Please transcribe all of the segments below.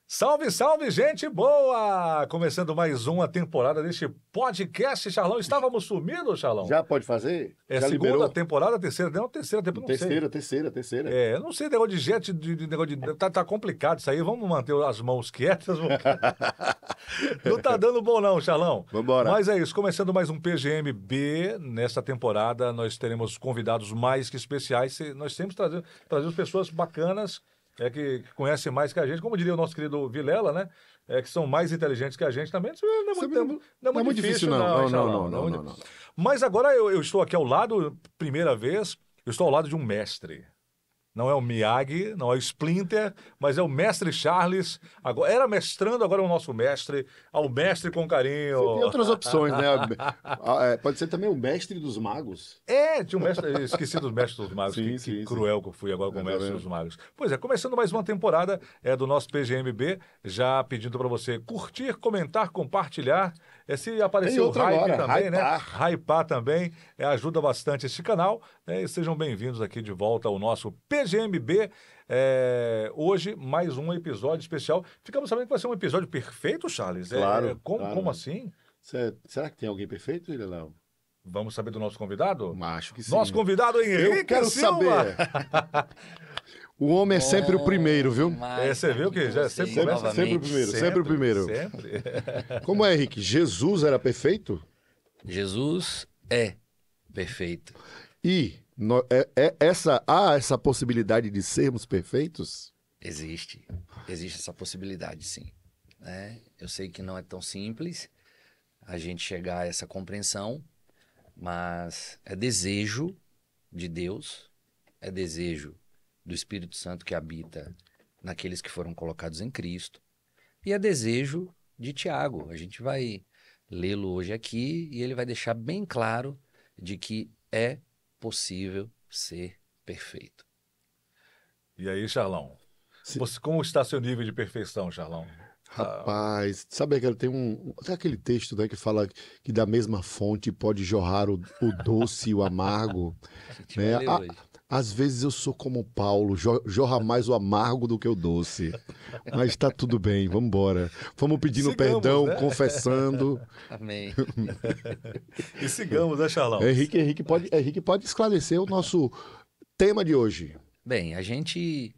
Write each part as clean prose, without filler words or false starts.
Salve, salve, gente boa! Começando mais uma temporada deste podcast, Charlão. Estávamos sumidos, Charlão? Já pode fazer? É Já segunda liberou? temporada, terceira temporada, não sei. Terceira. Eu não sei, negócio de jet, negócio de... Tá complicado isso aí, vamos manter as mãos quietas. Não tá dando bom não, Charlão. Vambora. Mas é isso, começando mais um PGMB, nesta temporada nós teremos convidados mais que especiais. Nós sempre trazemos pessoas bacanas, que conhecem mais que a gente, como diria o nosso querido Vilela, né? Que são mais inteligentes que a gente também. Não é muito difícil, não. Não. Mas agora eu estou aqui ao lado, primeira vez, eu estou ao lado de um mestre. Não é o Miyagi, não é o Splinter, mas é o mestre Charles. Agora, era mestrando, agora é o nosso mestre. Ao mestre com carinho. Você tem outras opções, né? Pode ser também o mestre dos magos. Tinha um mestre, esqueci dos mestres dos magos, que cruel que eu fui agora com o mestre dos magos. Pois é, começando mais uma temporada do nosso PGMB, já pedindo para você curtir, comentar, compartilhar. Se aparecer o hype também, né? Hypar também, ajuda bastante esse canal. E sejam bem-vindos aqui de volta ao nosso PGMB. Hoje, mais um episódio especial. Ficamos sabendo que vai ser um episódio perfeito, Charles? Claro. Como assim? Será que tem alguém perfeito, Léo? Vamos saber do nosso convidado? Acho que sim. Nosso convidado Henrique Eu quero Silva. saber. O homem é sempre o primeiro, viu? Você viu que já sempre começa sempre o primeiro, sempre o primeiro. Sempre. Como é, Henrique? Jesus era perfeito? Jesus é perfeito. E há essa possibilidade de sermos perfeitos? Existe essa possibilidade, sim. Eu sei que não é tão simples a gente chegar a essa compreensão, mas é desejo de Deus, é desejo do Espírito Santo que habita naqueles que foram colocados em Cristo, e é desejo de Tiago. A gente vai lê-lo hoje aqui e ele vai deixar bem claro de que é possível ser perfeito. E aí, Charlão? Como está seu nível de perfeição, Charlão? Rapaz, sabe que tem aquele texto, né, que fala que da mesma fonte pode jorrar o doce e o amargo, né? Às vezes eu sou como Paulo, jorra mais o amargo do que o doce. Mas está tudo bem, vamos embora. Vamos pedindo perdão, né? Confessando. Amém. E sigamos, né, Charlão? Henrique pode esclarecer o nosso tema de hoje. Bem, a gente,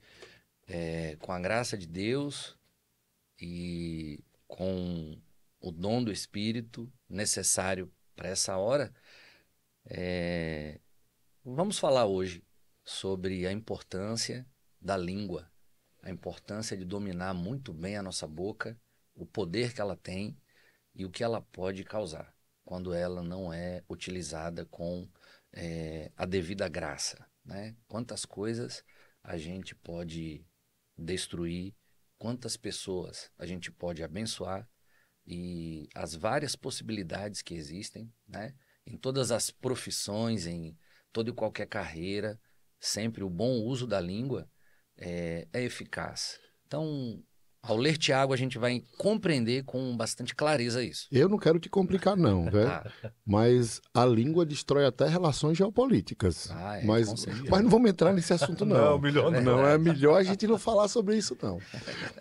com a graça de Deus e com o dom do Espírito necessário para essa hora, vamos falar hoje sobre a importância da língua, a importância de dominar muito bem a nossa boca, o poder que ela tem e o que ela pode causar quando ela não é utilizada com a devida graça, né? Quantas coisas a gente pode destruir, quantas pessoas a gente pode abençoar e as várias possibilidades que existem, né? Em todas as profissões, em toda e qualquer carreira, sempre o bom uso da língua é eficaz. Então, ao ler Tiago, a gente vai compreender com bastante clareza isso. Eu não quero te complicar, não, velho. Mas a língua destrói até relações geopolíticas. Mas não vamos entrar nesse assunto, não. Não, é melhor a gente não falar sobre isso, não.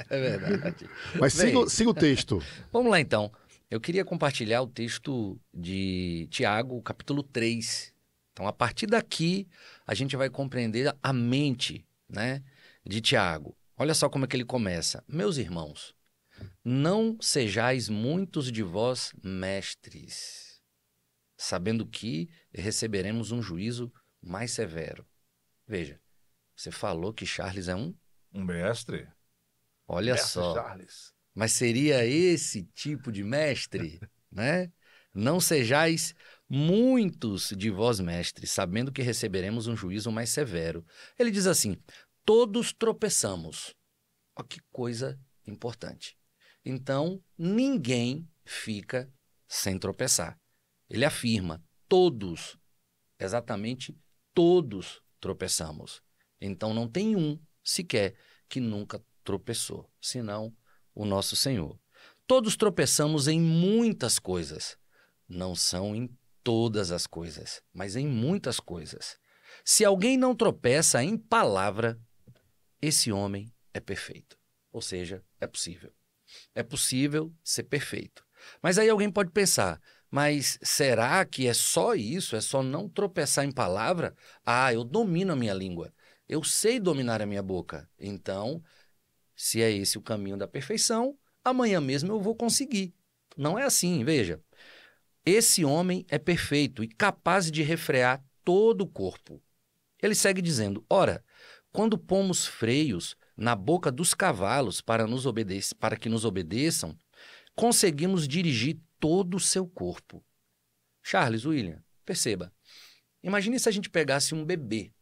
É verdade. Mas siga o texto. Vamos lá, então. Eu queria compartilhar o texto de Tiago, capítulo 3. Então, a partir daqui, a gente vai compreender a mente, né, de Tiago. Olha só como é que ele começa. Meus irmãos, não sejais muitos de vós mestres, sabendo que receberemos um juízo mais severo. Veja, você falou que Charles é um mestre? Olha mestre só. Charles. Mas seria esse tipo de mestre, né? Não sejais muitos de vós mestres, sabendo que receberemos um juízo mais severo. Ele diz assim, todos tropeçamos. Ó, que coisa importante. Então, ninguém fica sem tropeçar. Ele afirma, todos, exatamente todos tropeçamos. Então, não tem um sequer que nunca tropeçou, senão o nosso Senhor. Todos tropeçamos em muitas coisas. Não são em todas as coisas, mas em muitas coisas. Se alguém não tropeça em palavra, esse homem é perfeito, Ou seja, é possível. É possível ser perfeito. Mas aí alguém pode pensar, mas será que é só isso? É só não tropeçar em palavra? Ah, eu domino a minha língua. Eu sei dominar a minha boca. Então, se é esse o caminho da perfeição, amanhã mesmo eu vou conseguir. Não é assim, veja. Esse homem é perfeito e capaz de refrear todo o corpo. Ele segue dizendo, ora, quando pomos freios na boca dos cavalos para que nos obedeçam, conseguimos dirigir todo o seu corpo. Charles, William, perceba. Imagine se a gente pegasse um bebê.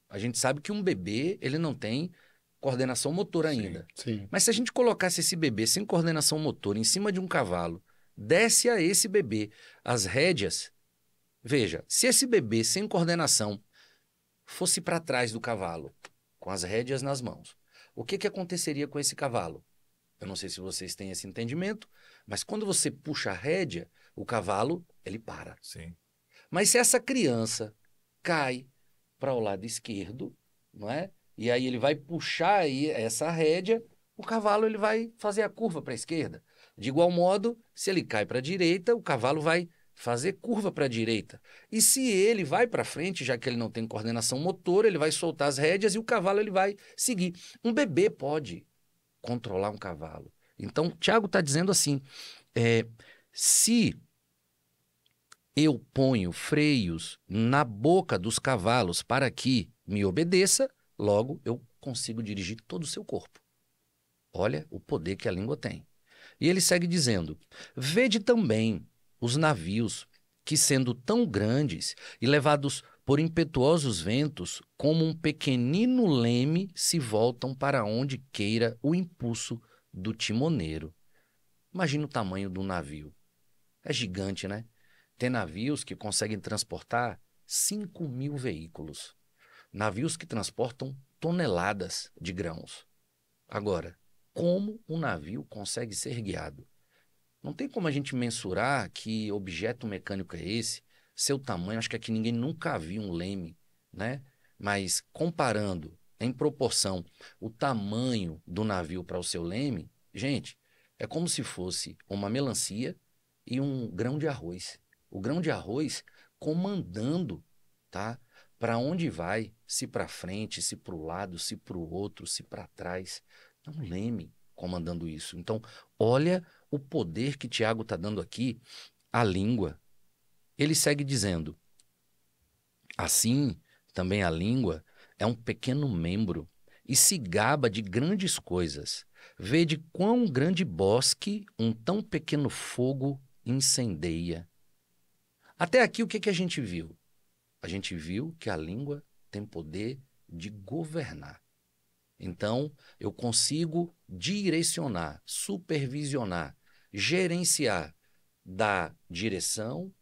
A gente sabe que um bebê, ele não tem coordenação motora ainda. Sim. Mas se a gente colocasse esse bebê sem coordenação motora em cima de um cavalo, desse a esse bebê as rédeas, veja, se esse bebê sem coordenação fosse para trás do cavalo, com as rédeas nas mãos, o que aconteceria com esse cavalo? Eu não sei se vocês têm esse entendimento, mas quando você puxa a rédea, o cavalo, ele para. Sim. Mas se essa criança cai para o lado esquerdo, não é? E aí ele vai puxar aí essa rédea, o cavalo ele vai fazer a curva para a esquerda. De igual modo, se ele cai para a direita, o cavalo vai fazer curva para a direita. E se ele vai para frente, já que ele não tem coordenação motora, ele vai soltar as rédeas e o cavalo ele vai seguir. Um bebê pode controlar um cavalo. Então, Tiago está dizendo assim, se eu ponho freios na boca dos cavalos para que me obedeça, logo eu consigo dirigir todo o seu corpo. Olha o poder que a língua tem. E ele segue dizendo, vede também os navios que, sendo tão grandes e levados por impetuosos ventos, como um pequenino leme, se voltam para onde queira o impulso do timoneiro. Imagina o tamanho de um navio. É gigante, né? Tem navios que conseguem transportar 5.000 veículos. Navios que transportam toneladas de grãos. Agora, como um navio consegue ser guiado? Não tem como a gente mensurar que objeto mecânico é esse, seu tamanho. Acho que aqui ninguém nunca viu um leme, né? Mas comparando em proporção o tamanho do navio para o seu leme, gente, é como se fosse uma melancia e um grão de arroz. O grão de arroz comandando, tá? Para onde vai, se para frente, se para o lado, se para o outro, se para trás. É um leme comandando isso. Então, olha o poder que Tiago está dando aqui à língua. Ele segue dizendo, assim, também a língua é um pequeno membro e se gaba de grandes coisas. Vede quão grande bosque um tão pequeno fogo incendeia. Até aqui, o que a gente viu? A gente viu que a língua tem poder de governar. Então, eu consigo direcionar, supervisionar, gerenciar, dar direção,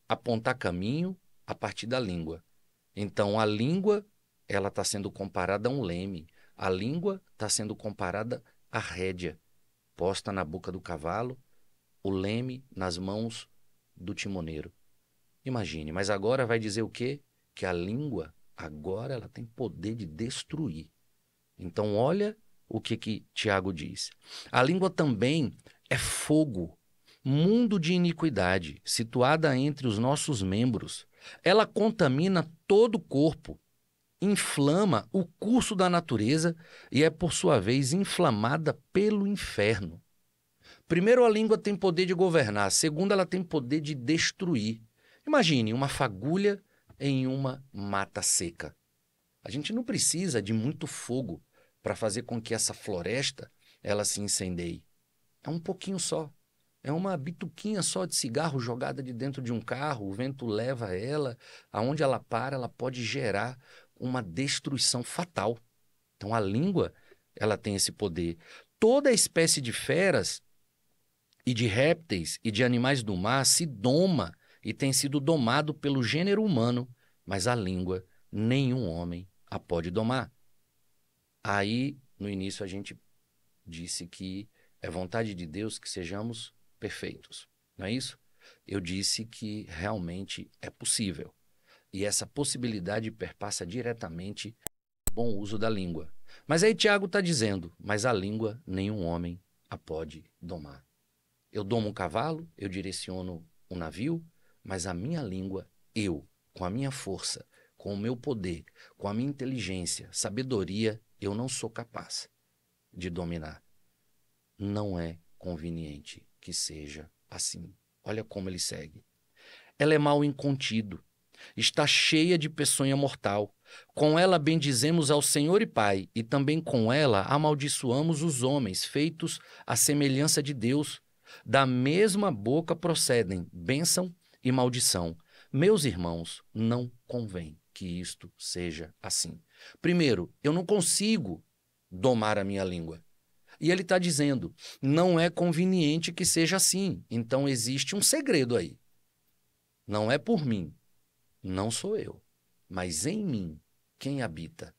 apontar caminho a partir da língua. Então, a língua, ela está sendo comparada a um leme. A língua está sendo comparada à rédea, posta na boca do cavalo, o leme nas mãos do timoneiro. Imagine, mas agora vai dizer o quê? Que a língua, agora ela tem poder de destruir. Então, olha o que Tiago diz. A língua também é fogo, mundo de iniquidade, situada entre os nossos membros. Ela contamina todo o corpo, inflama o curso da natureza e é, por sua vez, inflamada pelo inferno. Primeiro, a língua tem poder de governar. Segundo, ela tem poder de destruir. Imagine uma fagulha em uma mata seca. A gente não precisa de muito fogo para fazer com que essa floresta ela se incendeie. É um pouquinho só. É uma bituquinha só de cigarro jogada de dentro de um carro, o vento leva ela, aonde ela para, ela pode gerar uma destruição fatal. Então a língua, ela tem esse poder. Toda espécie de feras e de répteis e de animais do mar se doma e tem sido domado pelo gênero humano, mas a língua nenhum homem a pode domar. Aí, no início, a gente disse que é vontade de Deus que sejamos perfeitos, não é isso? Eu disse que realmente é possível. E essa possibilidade perpassa diretamente o bom uso da língua. Mas aí Tiago está dizendo, mas a língua nenhum homem a pode domar. Eu domo um cavalo, eu direciono um navio, mas a minha língua, eu, com a minha força, com o meu poder, com a minha inteligência, sabedoria, eu não sou capaz de dominar. Não é conveniente que seja assim. Olha como ele segue. Ela é mal incontido, está cheia de peçonha mortal. Com ela bendizemos ao Senhor e Pai, e também com ela amaldiçoamos os homens, feitos à semelhança de Deus. Da mesma boca procedem bênção e maldição. Meus irmãos, não convém que isto seja assim. Primeiro, eu não consigo domar a minha língua. E ele está dizendo, não é conveniente que seja assim. Então existe um segredo aí. Não é por mim, não sou eu, mas em mim quem habita.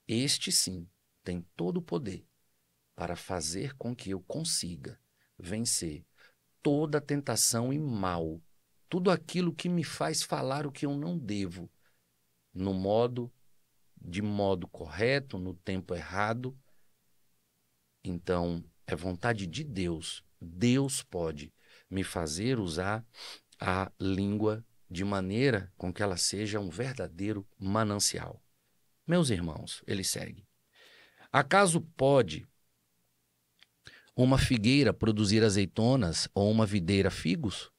Este sim tem todo o poder para fazer com que eu consiga vencer toda tentação e mal, tudo aquilo que me faz falar o que eu não devo, de modo correto, no tempo errado. Então, é vontade de Deus. Deus pode me fazer usar a língua de maneira com que ela seja um verdadeiro manancial. Meus irmãos, ele segue. Acaso pode uma figueira produzir azeitonas ou uma videira figos?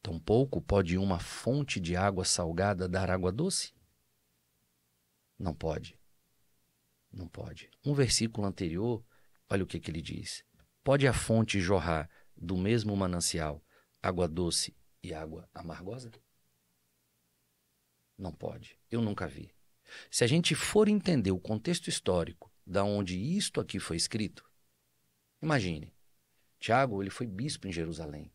Tampouco pode uma fonte de água salgada dar água doce? Não pode. Não pode. Um versículo anterior, olha o que ele diz. Pode a fonte jorrar do mesmo manancial água doce e água amargosa? Não pode. Eu nunca vi. Se a gente for entender o contexto histórico da onde isto aqui foi escrito, imagine, Tiago, ele foi bispo em Jerusalém.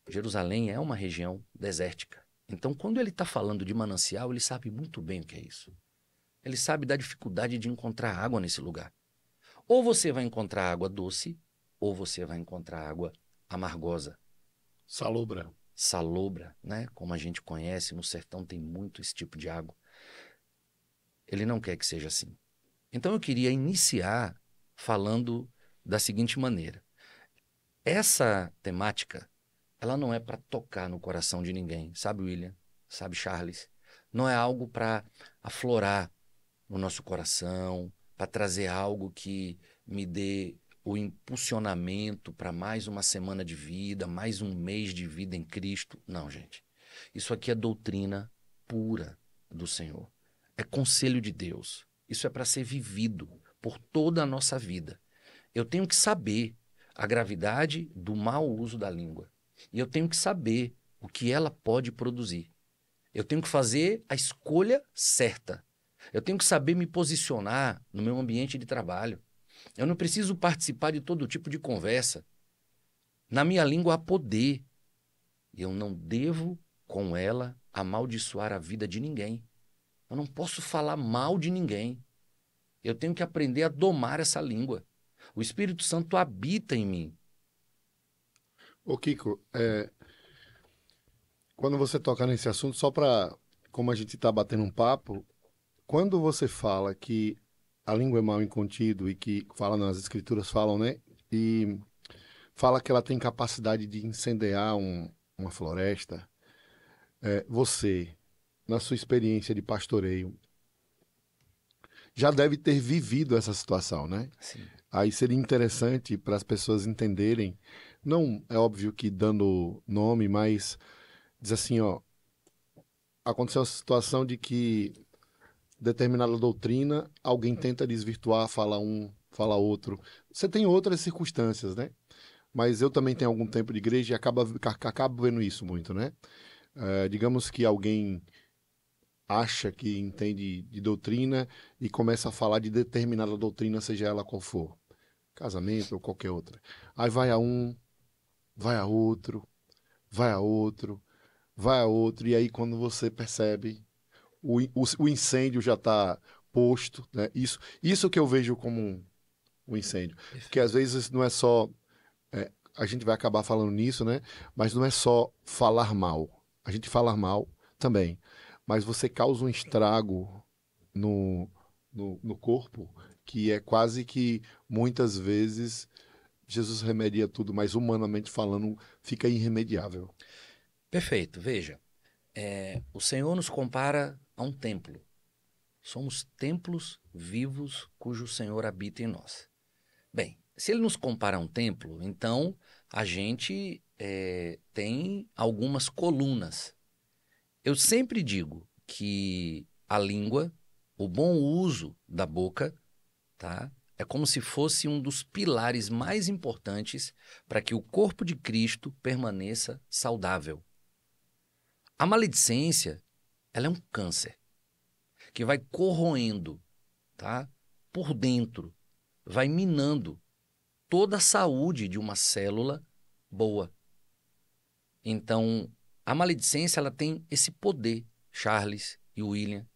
Jerusalém é uma região desértica. Então, quando ele está falando de manancial, ele sabe muito bem o que é isso. Ele sabe da dificuldade de encontrar água nesse lugar. Ou você vai encontrar água doce, ou você vai encontrar água amargosa. Salobra. Salobra, né? Como a gente conhece, no sertão tem muito esse tipo de água. Ele não quer que seja assim. Então eu queria iniciar falando da seguinte maneira. Essa temática, ela não é para tocar no coração de ninguém. Sabe, William? Sabe, Charles? Não é algo para aflorar no nosso coração, para trazer algo que me dê o impulsionamento para mais uma semana de vida, mais um mês de vida em Cristo. Não, gente. Isso aqui é doutrina pura do Senhor. É conselho de Deus. Isso é para ser vivido por toda a nossa vida. Eu tenho que saber a gravidade do mau uso da língua. E eu tenho que saber o que ela pode produzir. Eu tenho que fazer a escolha certa. Eu tenho que saber me posicionar no meu ambiente de trabalho. Eu não preciso participar de todo tipo de conversa. Na minha língua há poder. E eu não devo, com ela, amaldiçoar a vida de ninguém. Eu não posso falar mal de ninguém. Eu tenho que aprender a domar essa língua. O Espírito Santo habita em mim. Ô, Kiko, quando você toca nesse assunto, só para, como a gente está batendo um papo, quando você fala que a língua é mal incontido e que fala nas escrituras, falam, né? E fala que ela tem capacidade de incendiar uma floresta. Você, na sua experiência de pastoreio, já deve ter vivido essa situação, né? Sim. Aí seria interessante para as pessoas entenderem, não é óbvio que dando nome, mas diz assim, ó, aconteceu a situação de que determinada doutrina, alguém tenta desvirtuar, fala um, fala outro. Você tem outras circunstâncias, né? Mas eu também tenho algum tempo de igreja e acabo vendo isso muito, né? Digamos que alguém acha que entende de doutrina e começa a falar de determinada doutrina, seja ela qual for. Casamento ou qualquer outra. Aí vai a um, vai a outro, vai a outro, vai a outro, e aí quando você percebe, o incêndio já está posto, né? Isso que eu vejo como um incêndio. Porque às vezes não é só... a gente vai acabar falando nisso, né? Mas não é só falar mal. A gente fala mal também. Mas você causa um estrago no corpo que é quase que, muitas vezes, Jesus remedia tudo, mas humanamente falando, fica irremediável. Perfeito. Veja, o Senhor nos compara a um templo. Somos templos vivos cujo Senhor habita em nós. Bem, se ele nos compara a um templo, então a gente tem algumas colunas. Eu sempre digo que a língua, o bom uso da boca, tá? É como se fosse um dos pilares mais importantes para que o corpo de Cristo permaneça saudável. A maledicência, ela é um câncer que vai corroendo, tá? Por dentro, vai minando toda a saúde de uma célula boa. Então, a maledicência, ela tem esse poder, Charles e William.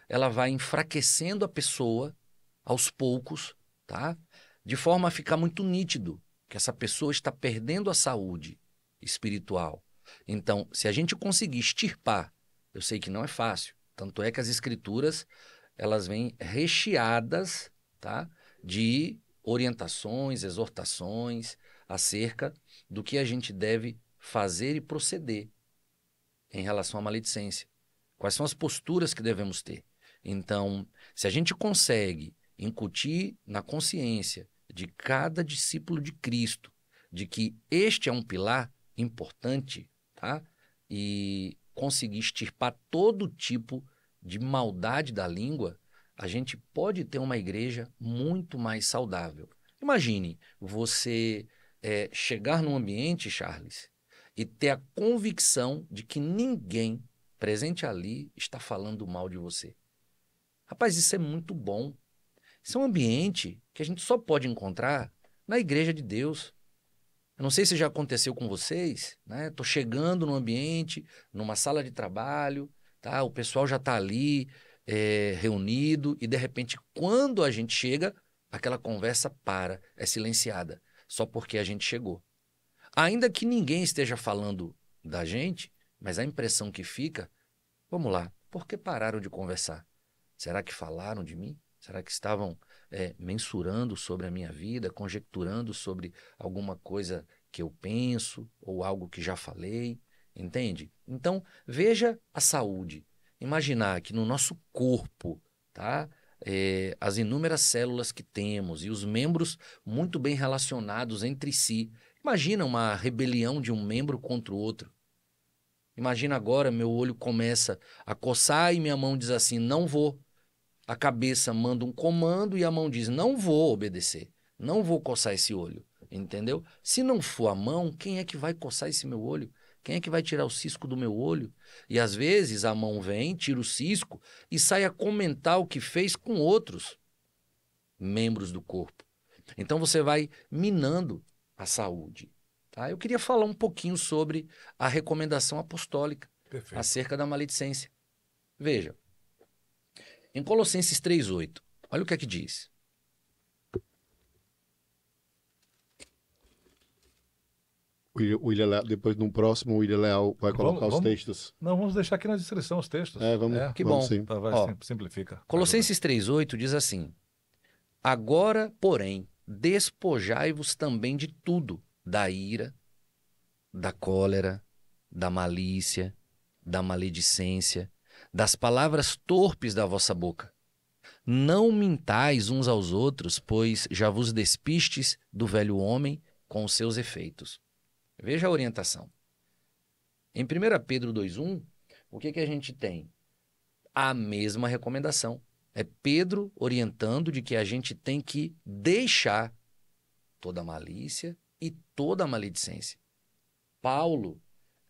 Ela vai enfraquecendo a pessoa aos poucos, tá? De forma a ficar muito nítido que essa pessoa está perdendo a saúde espiritual. Então, se a gente conseguir extirpar, eu sei que não é fácil, tanto é que as escrituras, elas vêm recheadas, tá? De orientações, exortações acerca do que a gente deve fazer e proceder em relação à maledicência. Quais são as posturas que devemos ter? Então, se a gente consegue incutir na consciência de cada discípulo de Cristo, de que este é um pilar importante, tá? E conseguir extirpar todo tipo de maldade da língua, a gente pode ter uma igreja muito mais saudável. Imagine você chegar num ambiente, Charles, e ter a convicção de que ninguém presente ali está falando mal de você. Rapaz, isso é muito bom. Isso é um ambiente que a gente só pode encontrar na igreja de Deus. Eu não sei se já aconteceu com vocês, né? Estou chegando no ambiente, numa sala de trabalho, tá? O pessoal já está ali reunido e, de repente, quando a gente chega, aquela conversa para, é silenciada, só porque a gente chegou. Ainda que ninguém esteja falando da gente, mas a impressão que fica, vamos lá, por que pararam de conversar? Será que falaram de mim? Será que estavam mensurando sobre a minha vida, conjecturando sobre alguma coisa que eu penso ou algo que já falei? Entende? Então, veja a saúde. Imaginar que no nosso corpo, tá? As inúmeras células que temos e os membros muito bem relacionados entre si. Imagina uma rebelião de um membro contra o outro. Imagina agora, meu olho começa a coçar e minha mão diz assim, não vou. A cabeça manda um comando e a mão diz, não vou obedecer, não vou coçar esse olho, entendeu? Se não for a mão, quem é que vai coçar esse meu olho? Quem é que vai tirar o cisco do meu olho? E às vezes a mão vem, tira o cisco e sai a comentar o que fez com outros membros do corpo. Então você vai minando a saúde. Tá? Eu queria falar um pouquinho sobre a recomendação apostólica acerca da maledicência. Veja, em Colossenses 3,8, olha o que é que diz. Depois, no próximo, o William Leal vai colocar os textos. Não, vamos deixar aqui na descrição os textos. Que bom. Sim. Então simplifica. Colossenses 3,8 diz assim, agora, porém, despojai-vos também de tudo, da ira, da cólera, da malícia, da maledicência, das palavras torpes da vossa boca. Não mintais uns aos outros, pois já vos despistes do velho homem com os seus efeitos. Veja a orientação. Em 1 Pedro 2,1, o que a gente tem? A mesma recomendação. É Pedro orientando de que a gente tem que deixar toda a malícia e toda a maledicência. Paulo,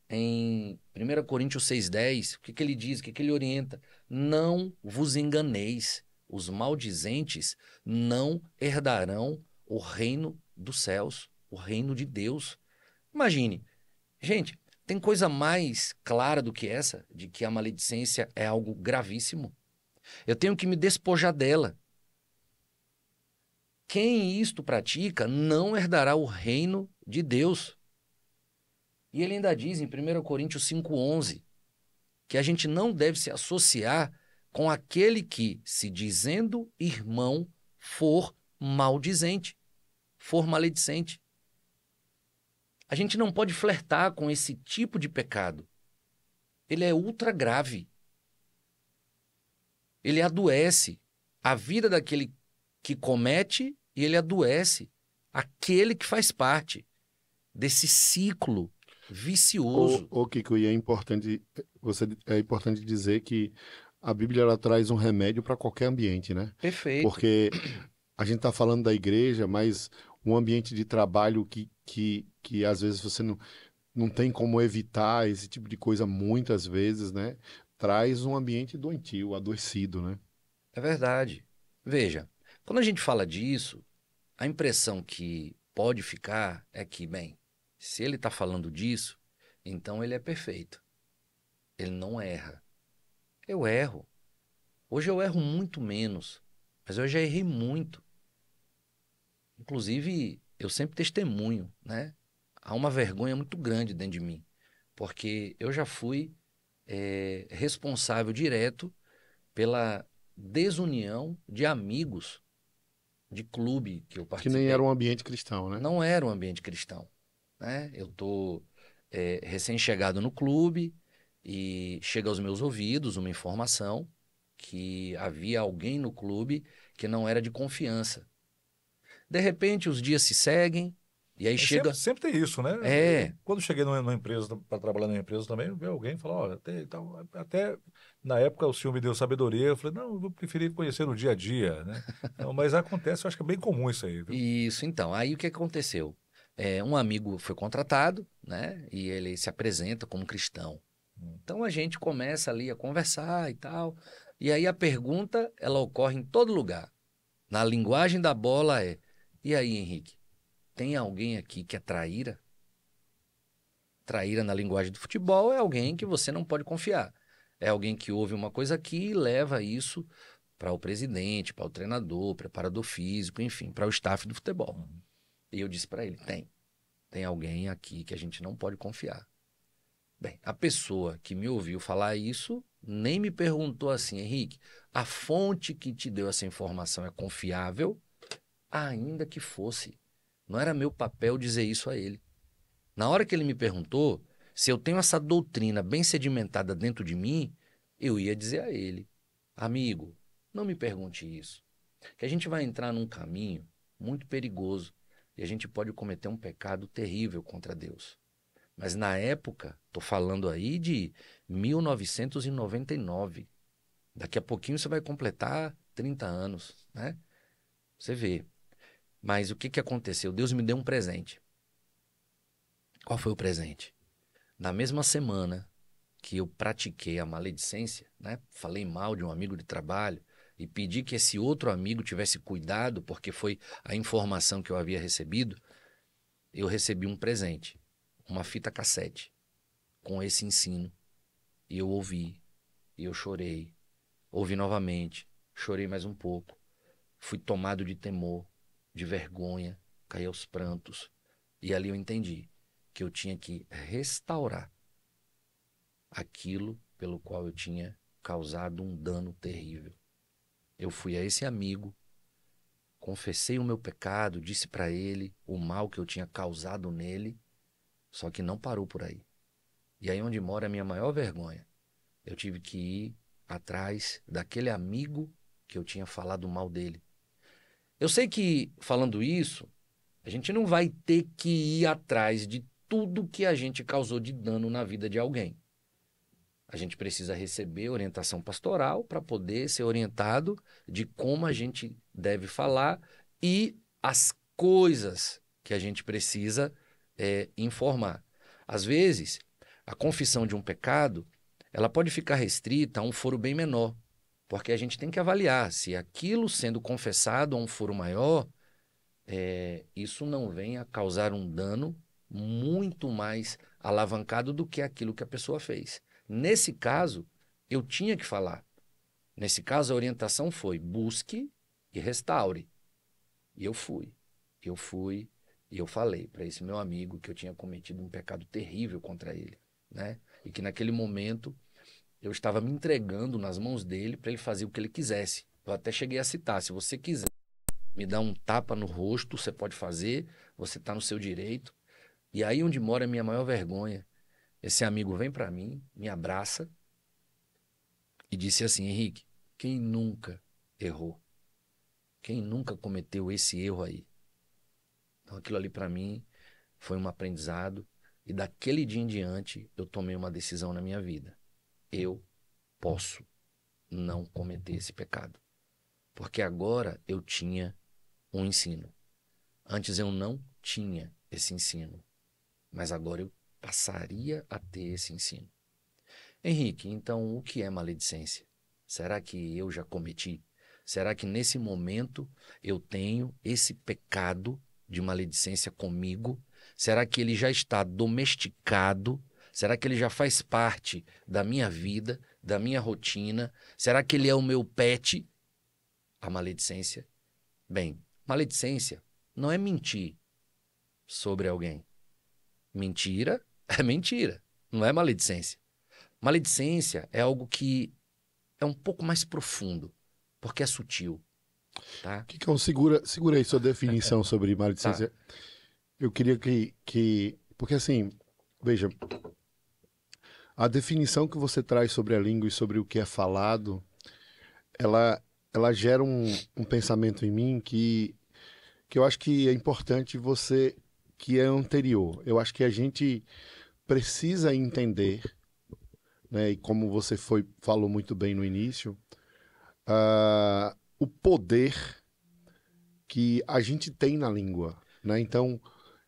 em 1 Coríntios 6,10, o que ele diz, o que ele orienta? Não vos enganeis, os maldizentes não herdarão o reino dos céus, o reino de Deus. Imagine, gente, tem coisa mais clara do que essa, de que a maledicência é algo gravíssimo? Eu tenho que me despojar dela. Quem isto pratica não herdará o reino de Deus. E ele ainda diz em 1 Coríntios 5,11 que a gente não deve se associar com aquele que, se dizendo irmão, for maldizente, for maledicente. A gente não pode flertar com esse tipo de pecado. Ele é ultra grave. Ele adoece a vida daquele que comete e ele adoece aquele que faz parte desse ciclo vicioso. O Kiko, e é importante dizer que a Bíblia ela traz um remédio para qualquer ambiente, né? Perfeito. Porque a gente está falando da igreja, mas um ambiente de trabalho que às vezes você não tem como evitar esse tipo de coisa muitas vezes, né? Traz um ambiente doentio, adoecido, né? É verdade. Veja, quando a gente fala disso, a impressão que pode ficar é que, bem, se ele está falando disso, então ele é perfeito. Ele não erra. Eu erro. Hoje eu erro muito menos, mas eu já errei muito. Inclusive, eu sempre testemunho, né? Há uma vergonha muito grande dentro de mim, porque eu já fui responsável direto pela desunião de amigos de clube que eu Que participei. nem era um ambiente cristão, né? Não era um ambiente cristão, né? Eu tô recém-chegado no clube e chega aos meus ouvidos uma informação que havia alguém no clube que não era de confiança. De repente, os dias se seguem e aí chega... Sempre tem isso, né? É. Quando eu cheguei numa empresa, para trabalhar numa empresa também, veio alguém e falou, olha, até na época o senhor me deu sabedoria, eu falei, não, eu vou preferir conhecer no dia a dia, né? Não, mas acontece, eu acho que é bem comum isso aí, viu? Isso, então. Aí o que aconteceu? Um amigo foi contratado, né? E ele se apresenta como cristão. Então a gente começa ali a conversar e tal. E aí a pergunta, ela ocorre em todo lugar. Na linguagem da bola e aí, Henrique, tem alguém aqui que é traíra? Traíra na linguagem do futebol é alguém que você não pode confiar. É alguém que ouve uma coisa aqui e leva isso para o presidente, para o treinador, preparador físico, enfim, para o staff do futebol. E eu disse para ele, tem alguém aqui que a gente não pode confiar. Bem, a pessoa que me ouviu falar isso nem me perguntou assim, Henrique, a fonte que te deu essa informação é confiável? Ainda que fosse. Não era meu papel dizer isso a ele. Na hora que ele me perguntou se eu tenho essa doutrina bem sedimentada dentro de mim, eu ia dizer a ele, amigo, não me pergunte isso, que a gente vai entrar num caminho muito perigoso e a gente pode cometer um pecado terrível contra Deus. Mas na época, estou falando aí de 1999. Daqui a pouquinho você vai completar 30 anos, né? Você vê. Mas o que aconteceu? Deus me deu um presente. Qual foi o presente? Na mesma semana que eu pratiquei a maledicência, né? Falei mal de um amigo de trabalho e pedi que esse outro amigo tivesse cuidado, porque foi a informação que eu havia recebido, eu recebi um presente, uma fita cassete com esse ensino. E eu ouvi, e eu chorei. Ouvi novamente, chorei mais um pouco. Fui tomado de temor, de vergonha, caí aos prantos. E ali eu entendi que eu tinha que restaurar aquilo pelo qual eu tinha causado um dano terrível. Eu fui a esse amigo, confessei o meu pecado, disse para ele o mal que eu tinha causado nele, só que não parou por aí. E aí onde mora a minha maior vergonha. Eu tive que ir atrás daquele amigo que eu tinha falado mal dele. Eu sei que, falando isso, a gente não vai ter que ir atrás de tudo que a gente causou de dano na vida de alguém. A gente precisa receber orientação pastoral para poder ser orientado de como a gente deve falar e as coisas que a gente precisa informar. Às vezes, a confissão de um pecado, ela pode ficar restrita a um foro bem menor, porque a gente tem que avaliar se aquilo sendo confessado a um foro maior, isso não vem a causar um dano muito mais alavancado do que aquilo que a pessoa fez. Nesse caso, eu tinha que falar. Nesse caso, a orientação foi busque e restaure. E eu fui. E eu falei para esse meu amigo que eu tinha cometido um pecado terrível contra ele, né? E que naquele momento eu estava me entregando nas mãos dele para ele fazer o que ele quisesse. Eu até cheguei a citar, se você quiser me dá um tapa no rosto, você pode fazer, você está no seu direito. E aí onde mora a minha maior vergonha. Esse amigo vem para mim, me abraça e disse assim: Henrique, quem nunca errou? Quem nunca cometeu esse erro aí? Então aquilo ali para mim foi um aprendizado. E daquele dia em diante eu tomei uma decisão na minha vida. Eu posso não cometer esse pecado. Porque agora eu tinha um ensino. Antes eu não tinha esse ensino. Mas agora eu passaria a ter esse ensino. Henrique, então o que é maledicência? Será que eu já cometi? Será que nesse momento eu tenho esse pecado de maledicência comigo? Será que ele já está domesticado? Será que ele já faz parte da minha vida, da minha rotina? Será que ele é o meu pet? A maledicência? Bem, maledicência não é mentir sobre alguém. Mentira é mentira, não é maledicência. Maledicência é algo que é um pouco mais profundo, porque é sutil. Tá? Kikão, segura aí sua definição sobre maledicência. Tá. Eu queria que... Porque assim, veja, a definição que você traz sobre a língua e sobre o que é falado, ela gera um pensamento em mim que eu acho que é importante você... que é anterior. Eu acho que a gente precisa entender, né, e como você falou muito bem no início, o poder que a gente tem na língua, né? Então,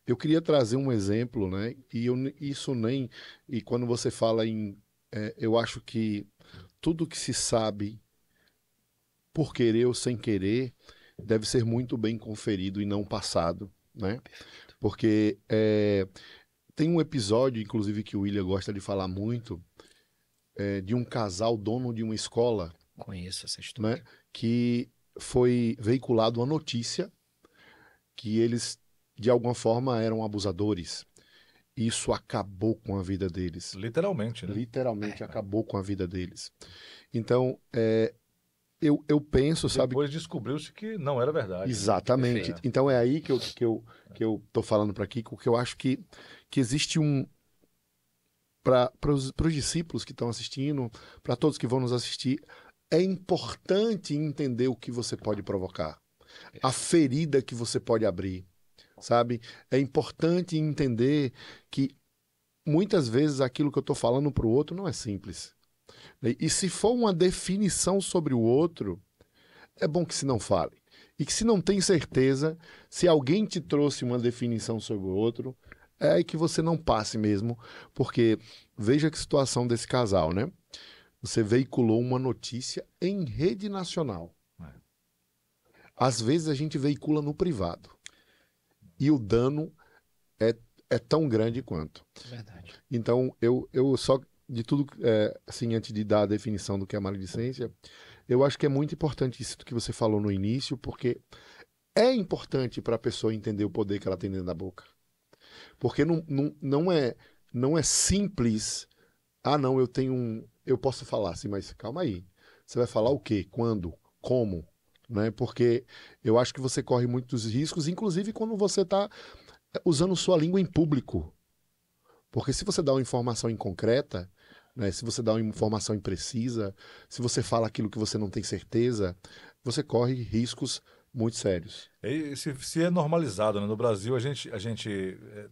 eu queria trazer um exemplo, né? E quando você fala em... eu acho que tudo que se sabe por querer ou sem querer deve ser muito bem conferido e não passado, né? Porque tem um episódio, inclusive, que o William gosta de falar muito, de um casal dono de uma escola. Conheço essa história. Né, que foi veiculado uma notícia que eles, de alguma forma, eram abusadores. Isso acabou com a vida deles. Literalmente, né? Literalmente acabou com a vida deles. Então, eu penso, sabe... Depois descobriu-se que não era verdade. Exatamente. Né? Então é aí que eu tô falando para Kiko, que eu acho que existe para os discípulos que estão assistindo, para todos que vão nos assistir, é importante entender o que você pode provocar, a ferida que você pode abrir, sabe? É importante entender que muitas vezes aquilo que eu estou falando para o outro não é simples. E se for uma definição sobre o outro, é bom que se não fale. E que se não tem certeza, se alguém te trouxe uma definição sobre o outro, é aí que você não passe mesmo, porque veja que situação desse casal, né? Você veiculou uma notícia em rede nacional. Às vezes a gente veicula no privado. E o dano é tão grande quanto. Verdade. Então, eu só, de tudo, assim, antes de dar a definição do que é maledicência, eu acho que é muito importante isso que você falou no início, porque é importante para a pessoa entender o poder que ela tem dentro da boca. Porque não é simples. Ah, não, eu posso falar assim, mas calma aí. Você vai falar o quê? Quando? Como? Né? Porque eu acho que você corre muitos riscos, inclusive quando você está usando sua língua em público. Porque se você dá uma informação inconcreta, né, se você dá uma informação imprecisa, se você fala aquilo que você não tem certeza, você corre riscos muito sérios. E se é normalizado, né? No Brasil a gente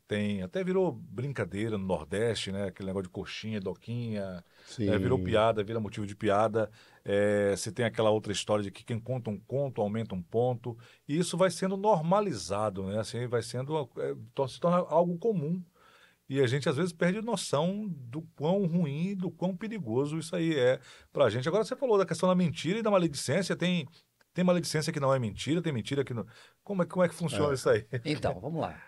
tem, até virou brincadeira no Nordeste, né? Aquele negócio de coxinha, doquinha, virou piada, vira motivo de piada. Você tem aquela outra história de que quem conta um conto aumenta um ponto, e isso vai sendo normalizado, né? Assim, vai sendo, se torna algo comum. E a gente, às vezes, perde noção do quão ruim, do quão perigoso isso aí é pra gente. Agora, você falou da questão da mentira e da maledicência. Tem maledicência que não é mentira, tem mentira que não... Como é que funciona isso aí? Então, vamos lá.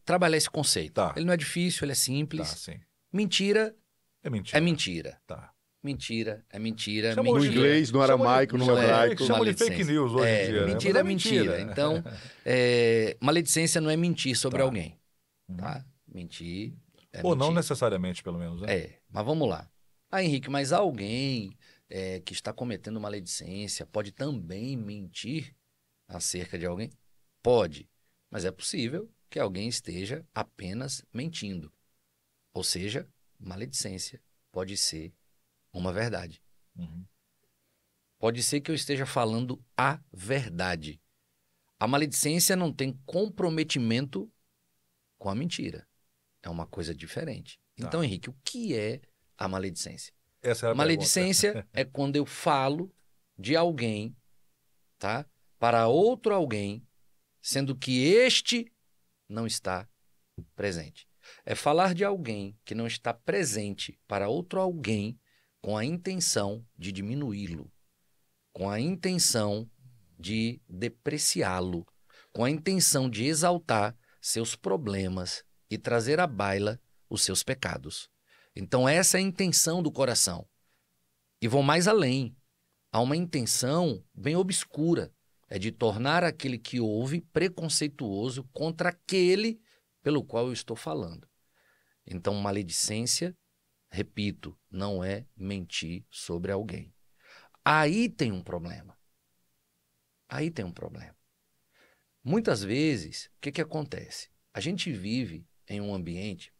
Trabalhar esse conceito. Tá. Ele não é difícil, ele é simples. Tá, sim. Mentira é mentira. É mentira. Tá. Mentira é mentira. No inglês, no aramaico, no hebraico. Chama de fake news hoje em dia. Mentira é mentira. Então, maledicência não é mentir sobre alguém. Tá? Mentir Ou não necessariamente, pelo menos. Né? Mas vamos lá. Henrique, mas alguém que está cometendo maledicência pode também mentir? acerca de alguém? Pode, mas é possível que alguém esteja apenas mentindo. Ou seja, maledicência pode ser uma verdade. Uhum. Pode ser que eu esteja falando a verdade. A maledicência não tem comprometimento com a mentira. É uma coisa diferente. Então, Henrique, o que é a maledicência? Essa é a maledicência é quando eu falo de alguém, tá? Para outro alguém, sendo que este não está presente. É falar de alguém que não está presente para outro alguém com a intenção de diminuí-lo, com a intenção de depreciá-lo, com a intenção de exaltar seus problemas e trazer à baila os seus pecados. Então essa é a intenção do coração. E vou mais além. Há uma intenção bem obscura, é de tornar aquele que ouve preconceituoso contra aquele pelo qual eu estou falando. Então, maledicência, repito, não é mentir sobre alguém. Aí tem um problema. Aí tem um problema. Muitas vezes, o que acontece? A gente vive em um ambiente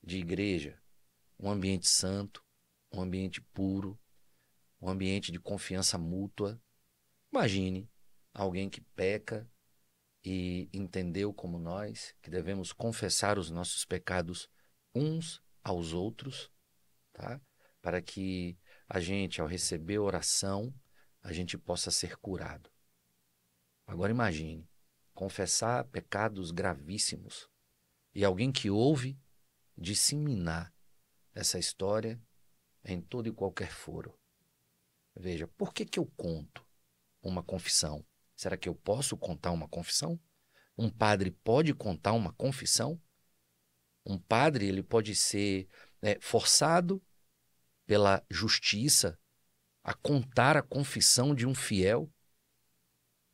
de igreja, um ambiente santo, um ambiente puro, um ambiente de confiança mútua. Imagine alguém que peca e entendeu como nós, que devemos confessar os nossos pecados uns aos outros, tá? Para que a gente, ao receber oração, a gente possa ser curado. Agora imagine, confessar pecados gravíssimos e alguém que ouve disseminar essa história em todo e qualquer foro. Veja, por que eu conto uma confissão? Será que eu posso contar uma confissão? Um padre pode contar uma confissão? Um padre ele pode ser forçado pela justiça a contar a confissão de um fiel?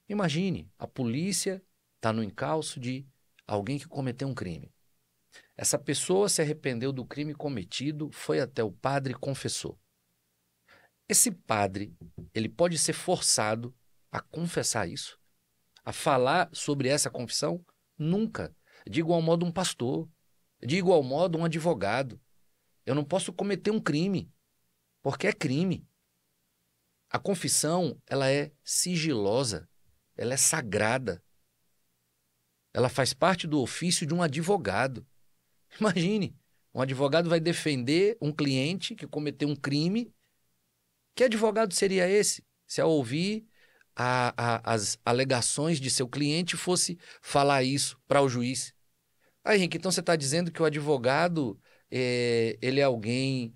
Imagine, a polícia está no encalço de alguém que cometeu um crime. Essa pessoa se arrependeu do crime cometido, foi até o padre e confessou. Esse padre, ele pode ser forçado a confessar isso? A falar sobre essa confissão? Nunca. De igual modo um pastor. De igual modo um advogado. Eu não posso cometer um crime, porque é crime. A confissão, ela é sigilosa, ela é sagrada. Ela faz parte do ofício de um advogado. Imagine, um advogado vai defender um cliente que cometeu um crime. Que advogado seria esse? Se ao ouvir as alegações de seu cliente fosse falar isso para o juiz. Henrique, então você está dizendo que o advogado ele é alguém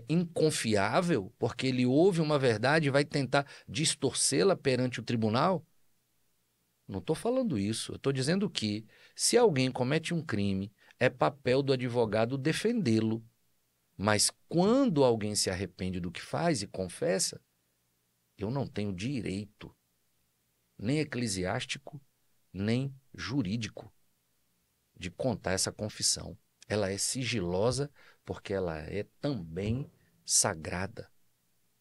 inconfiável porque ele ouve uma verdade e vai tentar distorcê-la perante o tribunal? Não estou falando isso. Eu estou dizendo que se alguém comete um crime, é papel do advogado defendê-lo. Mas quando alguém se arrepende do que faz e confessa, eu não tenho direito, nem eclesiástico, nem jurídico, de contar essa confissão. Ela é sigilosa porque ela é também sagrada.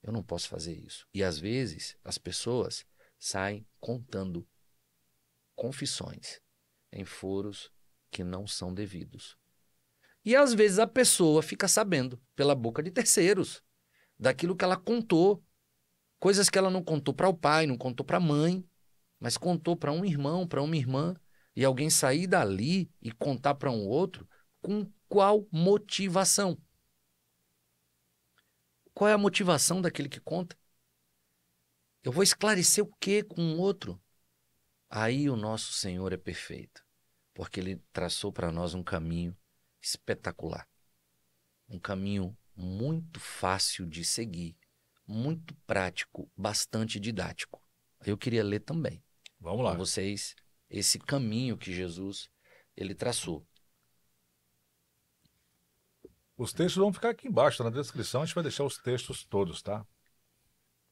Eu não posso fazer isso. E às vezes as pessoas saem contando confissões em foros que não são devidos. E às vezes a pessoa fica sabendo, pela boca de terceiros, daquilo que ela contou. Coisas que ela não contou para o pai, não contou para a mãe, mas contou para um irmão, para uma irmã. E alguém sair dali e contar para um outro, com qual motivação? Qual é a motivação daquele que conta? Eu vou esclarecer o quê com o outro? Aí o nosso Senhor é perfeito, porque Ele traçou para nós um caminho espetacular. Um caminho muito fácil de seguir, muito prático, bastante didático. Eu queria ler também. Vamos lá. Com vocês esse caminho que Jesus ele traçou. Os textos vão ficar aqui embaixo, na descrição, a gente vai deixar os textos todos, tá?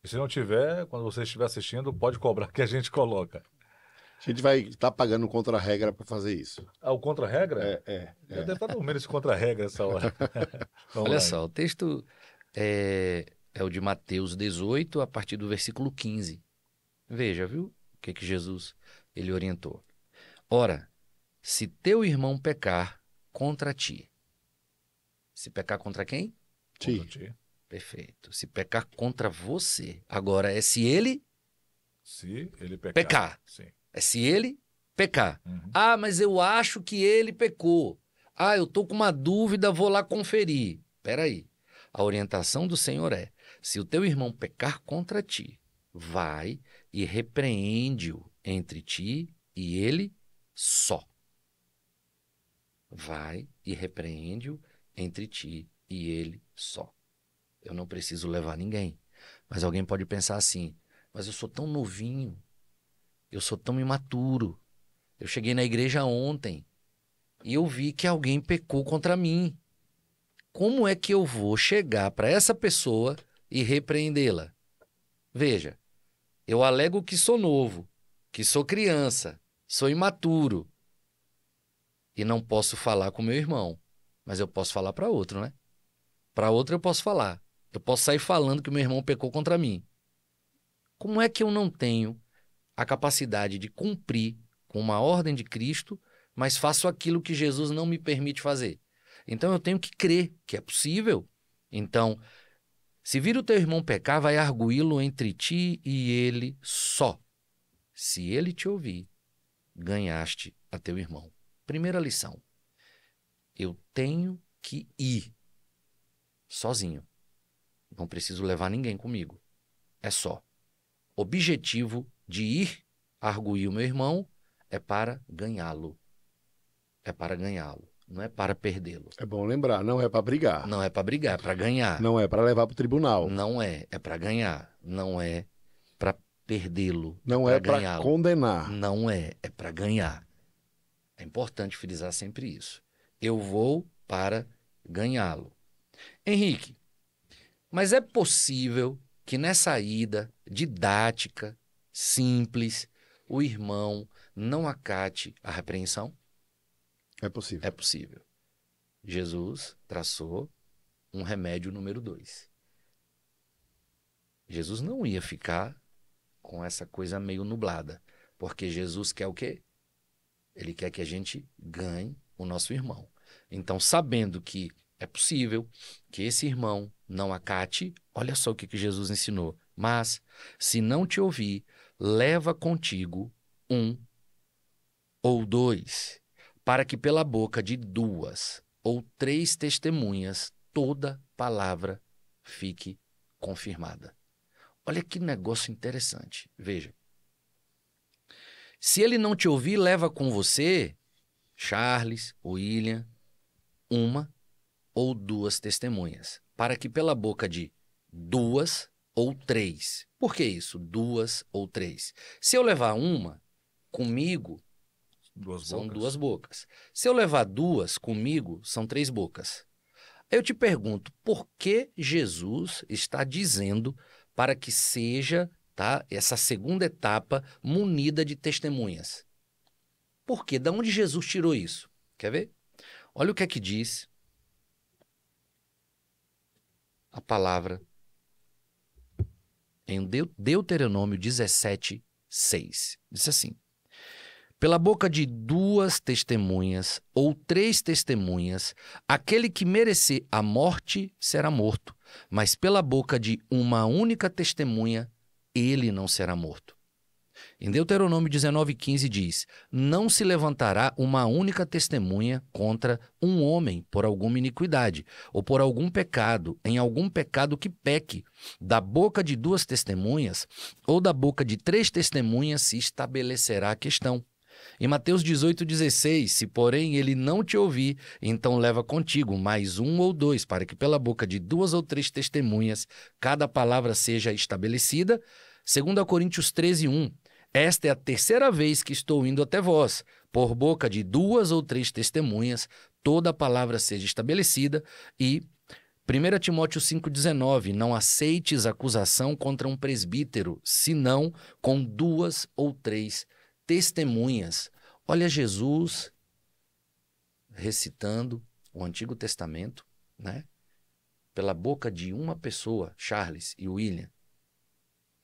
E se não tiver, quando você estiver assistindo, pode cobrar que a gente coloca. A gente vai estar pagando contra-regra para fazer isso. O contra-regra? Já deve estar dormindo esse contra-regra essa hora. Olha só, o texto é o de Mateus 18, a partir do versículo 15. Veja, viu? O que Jesus ele orientou? Ora, se teu irmão pecar contra ti. Se pecar contra quem? Contra ti. Perfeito. Se pecar contra você. Agora, é se ele... Se ele pecar. Sim. É se ele pecar. Uhum. Ah, mas eu acho que ele pecou. Ah, eu tô com uma dúvida, vou lá conferir. Peraí. A orientação do Senhor é, se o teu irmão pecar contra ti, vai e repreende-o entre ti e ele só. Vai e repreende-o entre ti e ele só. Eu não preciso levar ninguém. Mas alguém pode pensar assim, mas eu sou tão novinho, eu sou tão imaturo, eu cheguei na igreja ontem e eu vi que alguém pecou contra mim. Como é que eu vou chegar para essa pessoa e repreendê-la? Veja, eu alego que sou novo, que sou criança, sou imaturo e não posso falar com meu irmão, mas eu posso falar para outro, né? Para outro eu posso falar. Eu posso sair falando que meu irmão pecou contra mim. Como é que eu não tenho a capacidade de cumprir com uma ordem de Cristo, mas faço aquilo que Jesus não me permite fazer? Então eu tenho que crer que é possível. Então, se vir o teu irmão pecar, vai arguí-lo entre ti e ele só. Se ele te ouvir, ganhaste a teu irmão. Primeira lição. Eu tenho que ir sozinho. Não preciso levar ninguém comigo. É só. Objetivo de ir arguir o meu irmão é para ganhá-lo. É para ganhá-lo. Não é para perdê-lo. É bom lembrar, não é para brigar. Não é para brigar, é para ganhar. Não é para levar para o tribunal. Não é, é para ganhar. Não é para perdê-lo. Não é para condenar. Não é, é para ganhar. É importante frisar sempre isso. Eu vou para ganhá-lo. Henrique, mas é possível que nessa ida didática, simples, o irmão não acate a repreensão? É possível. É possível. Jesus traçou um remédio número 2. Jesus não ia ficar com essa coisa meio nublada, porque Jesus quer o quê? Ele quer que a gente ganhe o nosso irmão. Então, sabendo que é possível que esse irmão não acate, olha só o que Jesus ensinou. Mas, se não te ouvir, leva contigo 1 ou 2, para que pela boca de 2 ou 3 testemunhas toda palavra fique confirmada. Olha que negócio interessante. Veja. Se ele não te ouvir, leva com você, Charles, William, 1 ou 2 testemunhas, para que pela boca de 2 ou 3. Por que isso? 2 ou 3. Se eu levar 1 comigo, são 2 bocas. Se eu levar 2 comigo, são 3 bocas. Eu te pergunto, por que Jesus está dizendo para que seja, tá, essa segunda etapa munida de testemunhas? Por quê? Da onde Jesus tirou isso? Quer ver? Olha o que é que diz a palavra em Deuteronômio 17, 6. Diz assim: pela boca de 2 testemunhas ou 3 testemunhas, aquele que merecer a morte será morto, mas pela boca de uma única testemunha, ele não será morto. Em Deuteronômio 19,15 diz: não se levantará uma única testemunha contra um homem por alguma iniquidade, ou por algum pecado, em algum pecado que peque. Da boca de 2 testemunhas, ou da boca de 3 testemunhas se estabelecerá a questão. Em Mateus 18,16, se porém ele não te ouvir, então leva contigo mais 1 ou 2, para que pela boca de 2 ou 3 testemunhas cada palavra seja estabelecida. 2 Coríntios 13:1, esta é a 3ª vez que estou indo até vós, por boca de 2 ou 3 testemunhas, toda palavra seja estabelecida. E 1 Timóteo 5,19, não aceites acusação contra um presbítero, senão com 2 ou 3 testemunhas. Olha Jesus recitando o Antigo Testamento, né? Pela boca de uma pessoa, Charles e William.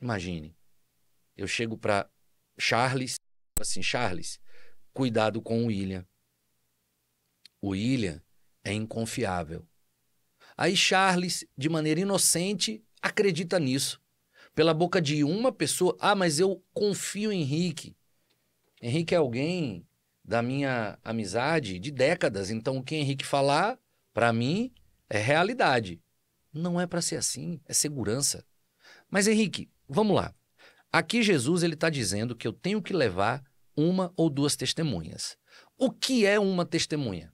Imagine, eu chego para Charles, assim, Charles, cuidado com o William. O William é inconfiável. Aí Charles, de maneira inocente, acredita nisso. Pela boca de uma pessoa, mas eu confio em Henrique. Henrique é alguém da minha amizade de décadas, então o que Henrique falar, para mim, é realidade. Não é para ser assim, é segurança. Mas Henrique, vamos lá. Aqui Jesus ele está dizendo que eu tenho que levar uma ou duas testemunhas. O que é uma testemunha?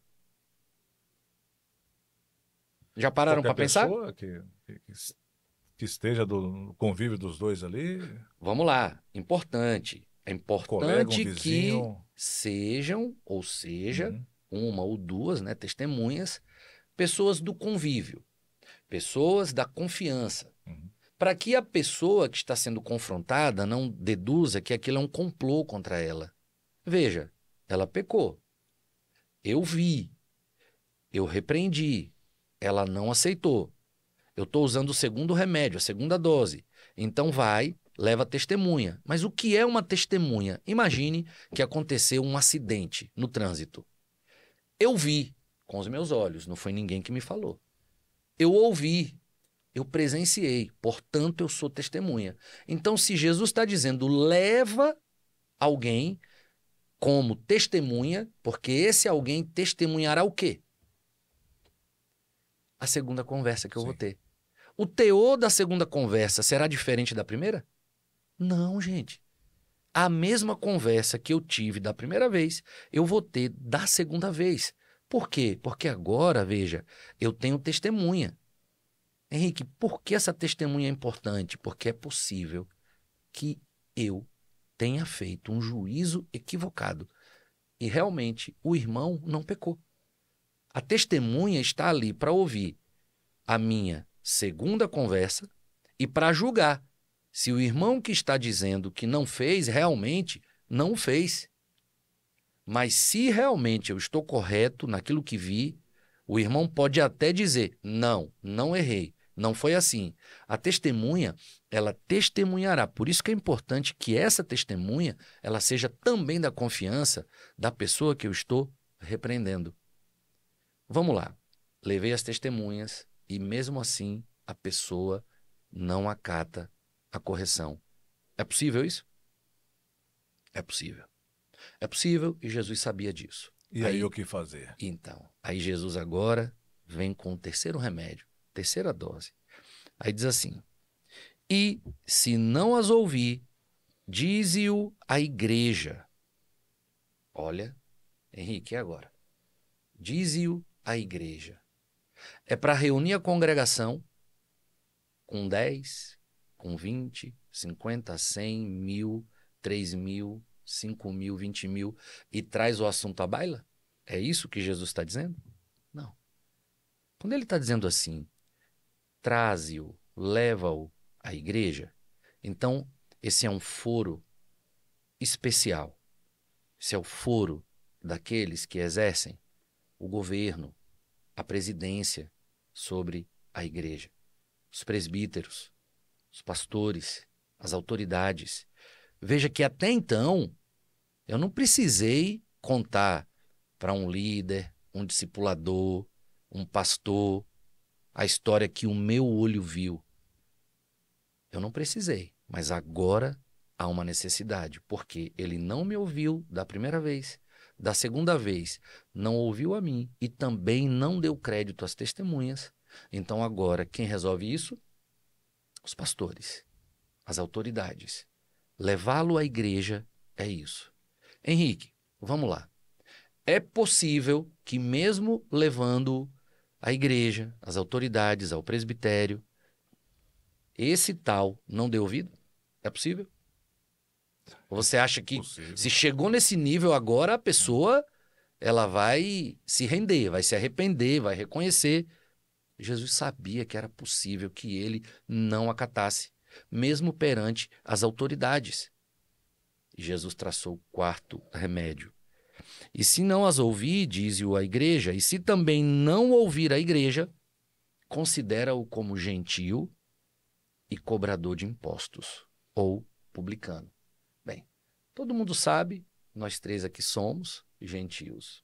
Já pararam para pensar? Pessoa que esteja no convívio dos dois ali. Vamos lá, importante. É importante que sejam, ou seja, uma ou duas, né, testemunhas, pessoas do convívio, pessoas da confiança, para que a pessoa que está sendo confrontada não deduza que aquilo é um complô contra ela. Veja, ela pecou. Eu vi. Eu repreendi. Ela não aceitou. Eu estou usando o segundo remédio, a segunda dose. Então vai, leva testemunha. Mas o que é uma testemunha? Imagine que aconteceu um acidente no trânsito. Eu vi com os meus olhos, não foi ninguém que me falou. Eu ouvi, eu presenciei, portanto eu sou testemunha. Então se Jesus está dizendo, leva alguém como testemunha, porque esse alguém testemunhará o quê? A segunda conversa que eu vou ter. O teor da segunda conversa será diferente da primeira? Não, gente. A mesma conversa que eu tive da primeira vez, eu vou ter da segunda vez. Por quê? Porque agora, veja, eu tenho testemunha. Henrique, por que essa testemunha é importante? Porque é possível que eu tenha feito um juízo equivocado. E realmente o irmão não pecou. A testemunha está ali para ouvir a minha segunda conversa e para julgar se o irmão que está dizendo que não fez, realmente não fez. Mas se realmente eu estou correto naquilo que vi, o irmão pode até dizer, não errei, não foi assim. A testemunha, ela testemunhará. Por isso que é importante que essa testemunha, ela seja também da confiança da pessoa que eu estou repreendendo. Vamos lá. Levei as testemunhas e mesmo assim a pessoa não acata a correção. É possível isso? É possível. É possível e Jesus sabia disso. E aí o que fazer? Então, aí Jesus agora vem com o terceiro remédio, terceira dose. Aí diz assim, e se não as ouvir, dize-o à igreja. Olha, Henrique, e agora? Dize-o à igreja. É para reunir a congregação com 10, com 20, 50, 100, 1.000, 3.000, 5.000, 20.000 e traz o assunto à baila? É isso que Jesus está dizendo? Não. Quando ele está dizendo assim, traze-o, leva-o à igreja, então esse é um foro especial. Esse é o foro daqueles que exercem o governo, a presidência sobre a igreja. Os presbíteros, os pastores, as autoridades. Veja que até então eu não precisei contar para um líder, um discipulador, um pastor, a história que o meu olho viu. Eu não precisei, mas agora há uma necessidade, porque ele não me ouviu da primeira vez, da segunda vez não ouviu a mim e também não deu crédito às testemunhas. Então agora quem resolve isso? Os pastores, as autoridades. Levá-lo à igreja é isso. Henrique, vamos lá. É possível que mesmo levando à igreja, às autoridades, ao presbitério, esse tal não dê ouvido? É possível? Ou você acha que se chegou nesse nível agora, a pessoa ela vai se render, vai se arrepender, vai reconhecer. Jesus sabia que era possível que ele não acatasse, mesmo perante as autoridades. E Jesus traçou o quarto remédio. E se não as ouvir, diz-o à igreja, e se também não ouvir a igreja, considera-o como gentio e cobrador de impostos, ou publicano. Bem, Todo mundo sabe, nós três aqui somos gentios.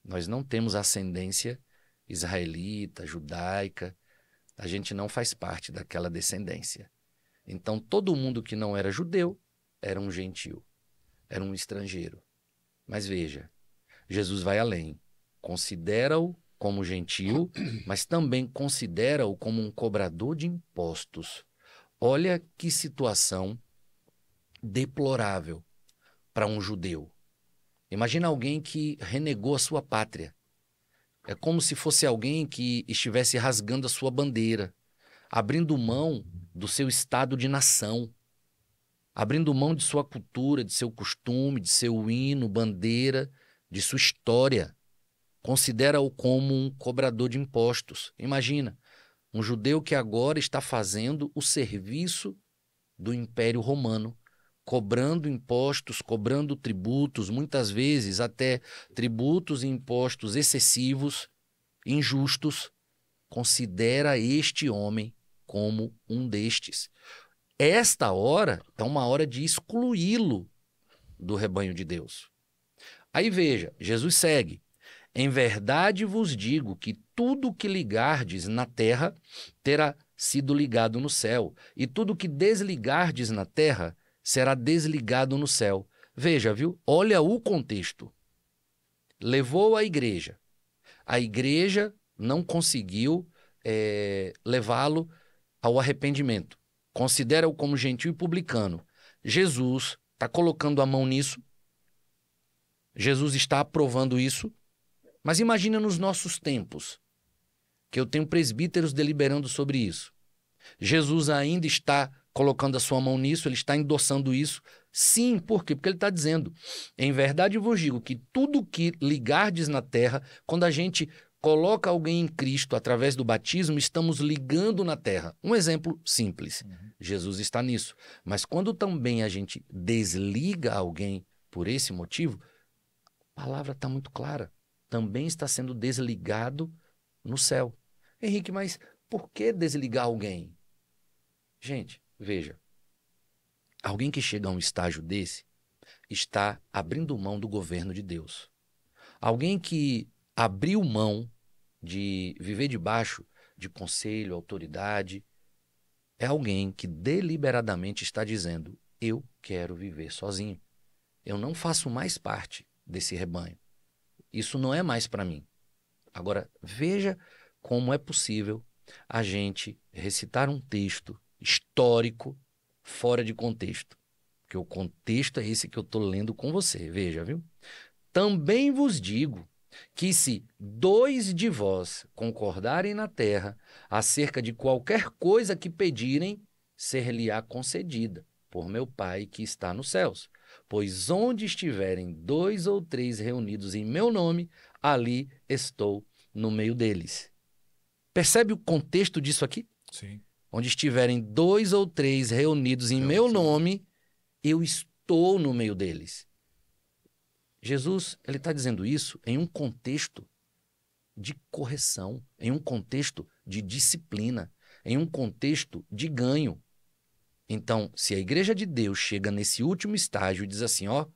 Nós não temos ascendência israelita, judaica. A gente não faz parte daquela descendência. Então, todo mundo que não era judeu era um gentio, era um estrangeiro. Mas veja, Jesus vai além. Considera-o como gentio, mas também considera-o como um cobrador de impostos. Olha que situação deplorável para um judeu. Imagina alguém que renegou a sua pátria. É como se fosse alguém que estivesse rasgando a sua bandeira, abrindo mão do seu estado de nação, abrindo mão de sua cultura, de seu costume, de seu hino, bandeira, de sua história. Considera-o como um cobrador de impostos. Imagina, um judeu que agora está fazendo o serviço do Império Romano, cobrando impostos, cobrando tributos, muitas vezes até tributos e impostos excessivos, injustos. Considera este homem como um destes. Esta hora é uma hora de excluí-lo do rebanho de Deus. Aí veja, Jesus segue. Em verdade vos digo que tudo que ligardes na terra terá sido ligado no céu, e tudo que desligardes na terra será desligado no céu. Veja, viu? Olha o contexto. Levou a igreja. A igreja não conseguiu levá-lo ao arrependimento. Considera-o como gentio e publicano. Jesus está colocando a mão nisso. Jesus está aprovando isso. Mas imagina nos nossos tempos, que eu tenho presbíteros deliberando sobre isso. Jesus ainda está colocando a sua mão nisso, ele está endossando isso. Sim, por quê? Porque ele está dizendo, em verdade vos digo que tudo que ligardes na terra, quando a gente coloca alguém em Cristo através do batismo, estamos ligando na terra. Um exemplo simples, Jesus está nisso. Mas quando também a gente desliga alguém por esse motivo, a palavra está muito clara. Também está sendo desligado no céu. Henrique, mas por que desligar alguém? Gente, veja, alguém que chega a um estágio desse está abrindo mão do governo de Deus. Alguém que abriu mão de viver debaixo de conselho, autoridade, é alguém que deliberadamente está dizendo, eu quero viver sozinho. Eu não faço mais parte desse rebanho. Isso não é mais para mim. Agora, veja como é possível a gente recitar um texto histórico fora de contexto. Porque o contexto é esse que eu estou lendo com você. Veja, viu? Também vos digo que se 2 de vós concordarem na terra acerca de qualquer coisa que pedirem, ser-lhe-á concedida por meu Pai que está nos céus. Pois onde estiverem 2 ou 3 reunidos em meu nome, ali estou no meio deles. Percebe o contexto disso aqui? Sim. Onde estiverem 2 ou 3 reunidos em meu nome, eu estou no meio deles. Jesus, ele está dizendo isso em um contexto de correção, em um contexto de disciplina, em um contexto de ganho. Então, se a igreja de Deus chega nesse último estágio e diz assim, ó,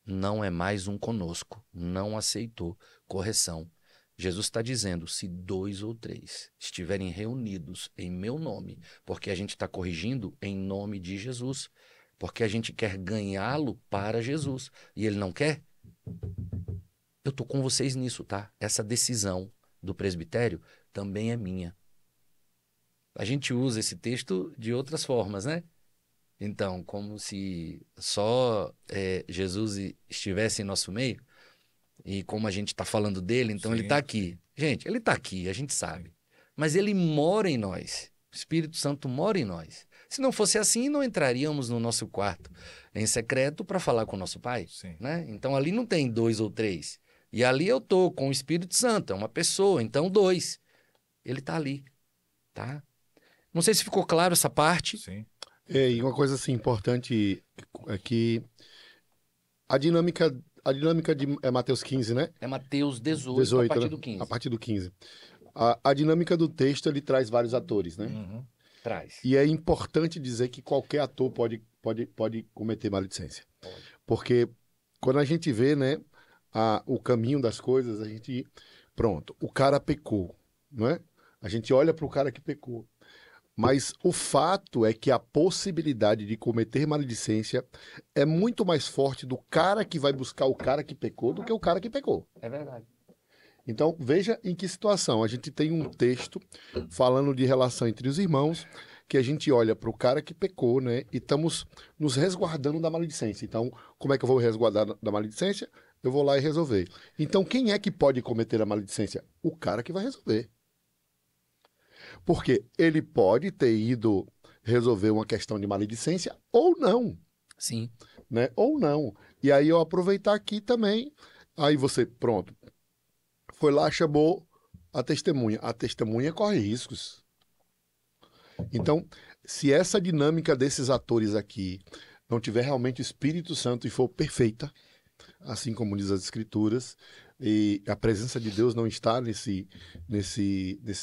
não é mais um conosco, não aceitou correção. Jesus está dizendo, se 2 ou 3 estiverem reunidos em meu nome, porque a gente está corrigindo em nome de Jesus, porque a gente quer ganhá-lo para Jesus, e ele não quer, eu estou com vocês nisso, tá? Essa decisão do presbitério também é minha. A gente usa esse texto de outras formas, né? Então, como se só Jesus estivesse em nosso meio, e como a gente está falando dele, então ele está aqui. Gente, ele está aqui, a gente sabe. Mas ele mora em nós. O Espírito Santo mora em nós. Se não fosse assim, não entraríamos no nosso quarto em secreto para falar com o nosso Pai. Né? Então, ali não tem 2 ou 3. E ali eu estou com o Espírito Santo, é uma pessoa, então 2. Ele está ali, tá? Não sei se ficou claro essa parte. Sim. E uma coisa assim importante é que a dinâmica de Mateus 15, né? É Mateus 18 a partir né? do 15. A partir do 15. A dinâmica do texto, ele traz vários atores, né? Traz. E é importante dizer que qualquer ator pode cometer maledicência. Porque quando a gente vê, né, o caminho das coisas, a gente... Pronto, o cara pecou, não é? A gente olha para o cara que pecou. Mas o fato é que a possibilidade de cometer maledicência é muito mais forte do cara que vai buscar o cara que pecou do que o cara que pecou. É verdade. Então, veja em que situação. A gente tem um texto falando de relação entre os irmãos, que a gente olha para o cara que pecou, né? E estamos nos resguardando da maledicência. Então, como é que eu vou resguardar da maledicência? Eu vou lá e resolver. Então, quem é que pode cometer a maledicência? O cara que vai resolver. Porque ele pode ter ido resolver uma questão de maledicência ou não. Sim. Né? Ou não. E aí eu aproveitar aqui também. Aí você, pronto. Foi lá, chamou a testemunha. A testemunha corre riscos. Então, se essa dinâmica desses atores aqui não tiver realmente o Espírito Santo e for perfeita, assim como diz as Escrituras, e a presença de Deus não está nesse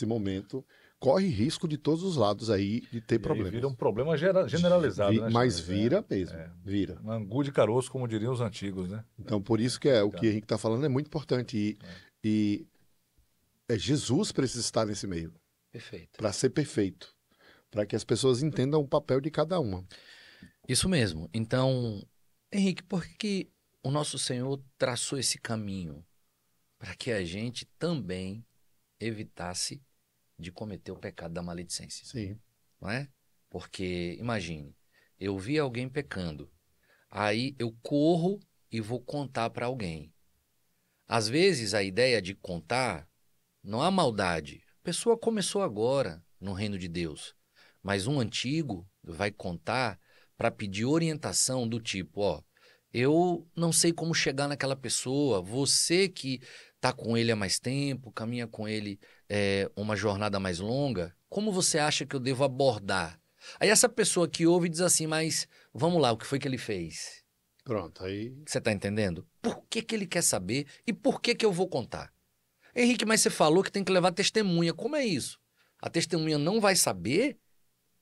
momento, corre risco de todos os lados aí de ter problemas. Vira um problema generalizado, né? Mas vira mesmo, vira. Um angu de caroço, como diriam os antigos, né? Então, por isso que o que a gente está falando é muito importante. E Jesus precisa estar nesse meio. Perfeito. Para ser perfeito. Para que as pessoas entendam o papel de cada uma. Isso mesmo. Então, Henrique, por que o nosso Senhor traçou esse caminho para que a gente também evitasse de cometer o pecado da maledicência? Sim. Não é? Porque, imagine, eu vi alguém pecando, aí eu corro e vou contar para alguém. Às vezes, a ideia de contar, não há maldade. A pessoa começou agora no reino de Deus, mas um antigo vai contar para pedir orientação do tipo, ó, eu não sei como chegar naquela pessoa, você que está com ele há mais tempo, caminha com ele uma jornada mais longa, como você acha que eu devo abordar? Aí essa pessoa que ouve diz assim, mas vamos lá, o que foi que ele fez? Pronto, aí... Você está entendendo? Por que ele quer saber e por que eu vou contar? Henrique, mas você falou que tem que levar testemunha. Como é isso? A testemunha não vai saber?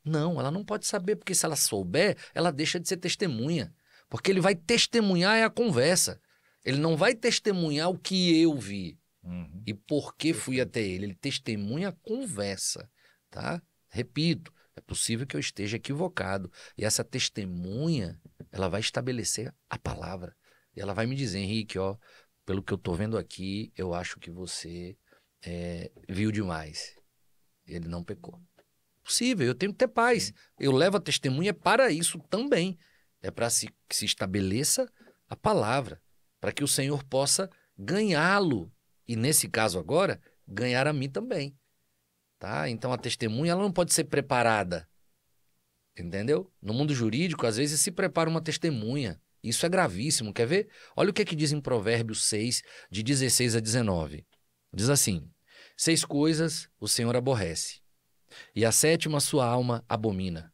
Não, ela não pode saber, porque se ela souber, ela deixa de ser testemunha. Porque ele vai testemunhar a conversa. Ele não vai testemunhar o que eu vi. E por que fui até ele. Ele testemunha a conversa, tá? Repito, é possível que eu esteja equivocado. E essa testemunha, ela vai estabelecer a palavra. E ela vai me dizer, Henrique, ó, pelo que eu tô vendo aqui, eu acho que você viu demais. Ele não pecou. Possível, eu tenho que ter paz. Eu levo a testemunha para isso também. É para que se estabeleça a palavra, para que o Senhor possa ganhá-lo. E nesse caso agora, ganhar a mim também. Tá? Então a testemunha ela não pode ser preparada. Entendeu? No mundo jurídico, às vezes se prepara uma testemunha. Isso é gravíssimo. Quer ver? Olha o que é que diz em Provérbios 6, de 16 a 19. Diz assim: 6 coisas o Senhor aborrece, e a 7ª sua alma abomina: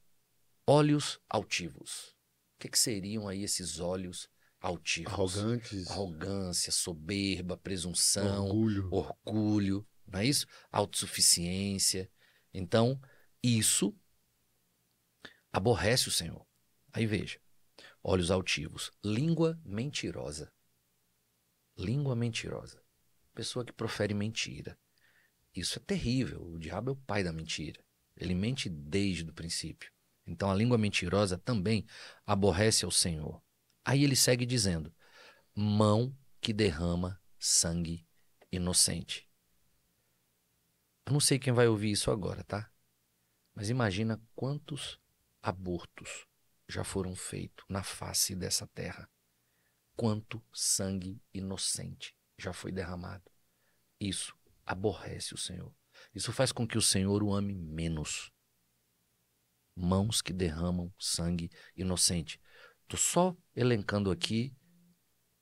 olhos altivos. O que seriam aí esses olhos altivos? Arrogantes. Arrogância, soberba, presunção, orgulho, não é isso? Autossuficiência. Então, isso aborrece o Senhor. Aí veja, olhos altivos, língua mentirosa. Língua mentirosa. Pessoa que profere mentira. Isso é terrível. O diabo é o pai da mentira. Ele mente desde o princípio. Então a língua mentirosa também aborrece ao Senhor. Aí ele segue dizendo: mão que derrama sangue inocente. Eu não sei quem vai ouvir isso agora, tá? Mas imagina quantos abortos já foram feitos na face dessa terra. Quanto sangue inocente já foi derramado. Isso aborrece o Senhor. Isso faz com que o Senhor o ame menos. Mãos que derramam sangue inocente. Estou só elencando aqui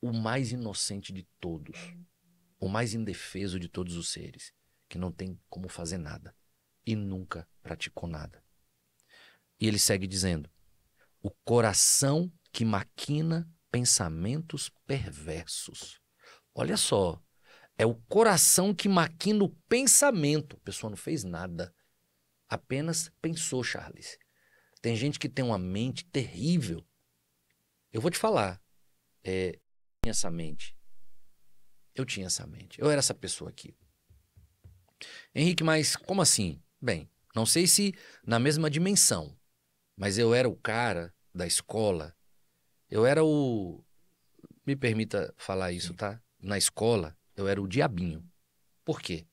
o mais inocente de todos. O mais indefeso de todos os seres. Que não tem como fazer nada. E nunca praticou nada. E ele segue dizendo: o coração que maquina pensamentos perversos. Olha só. É o coração que maquina o pensamento. A pessoa não fez nada. Apenas pensou, Charles. Tem gente que tem uma mente terrível. Eu vou te falar. Eu tinha essa mente. Eu tinha essa mente. Eu era essa pessoa aqui. Henrique, mas como assim? Bem, não sei se na mesma dimensão, mas eu era o cara da escola. Eu era o... Me permita falar isso, tá? Na escola, eu era o diabinho. Por quê?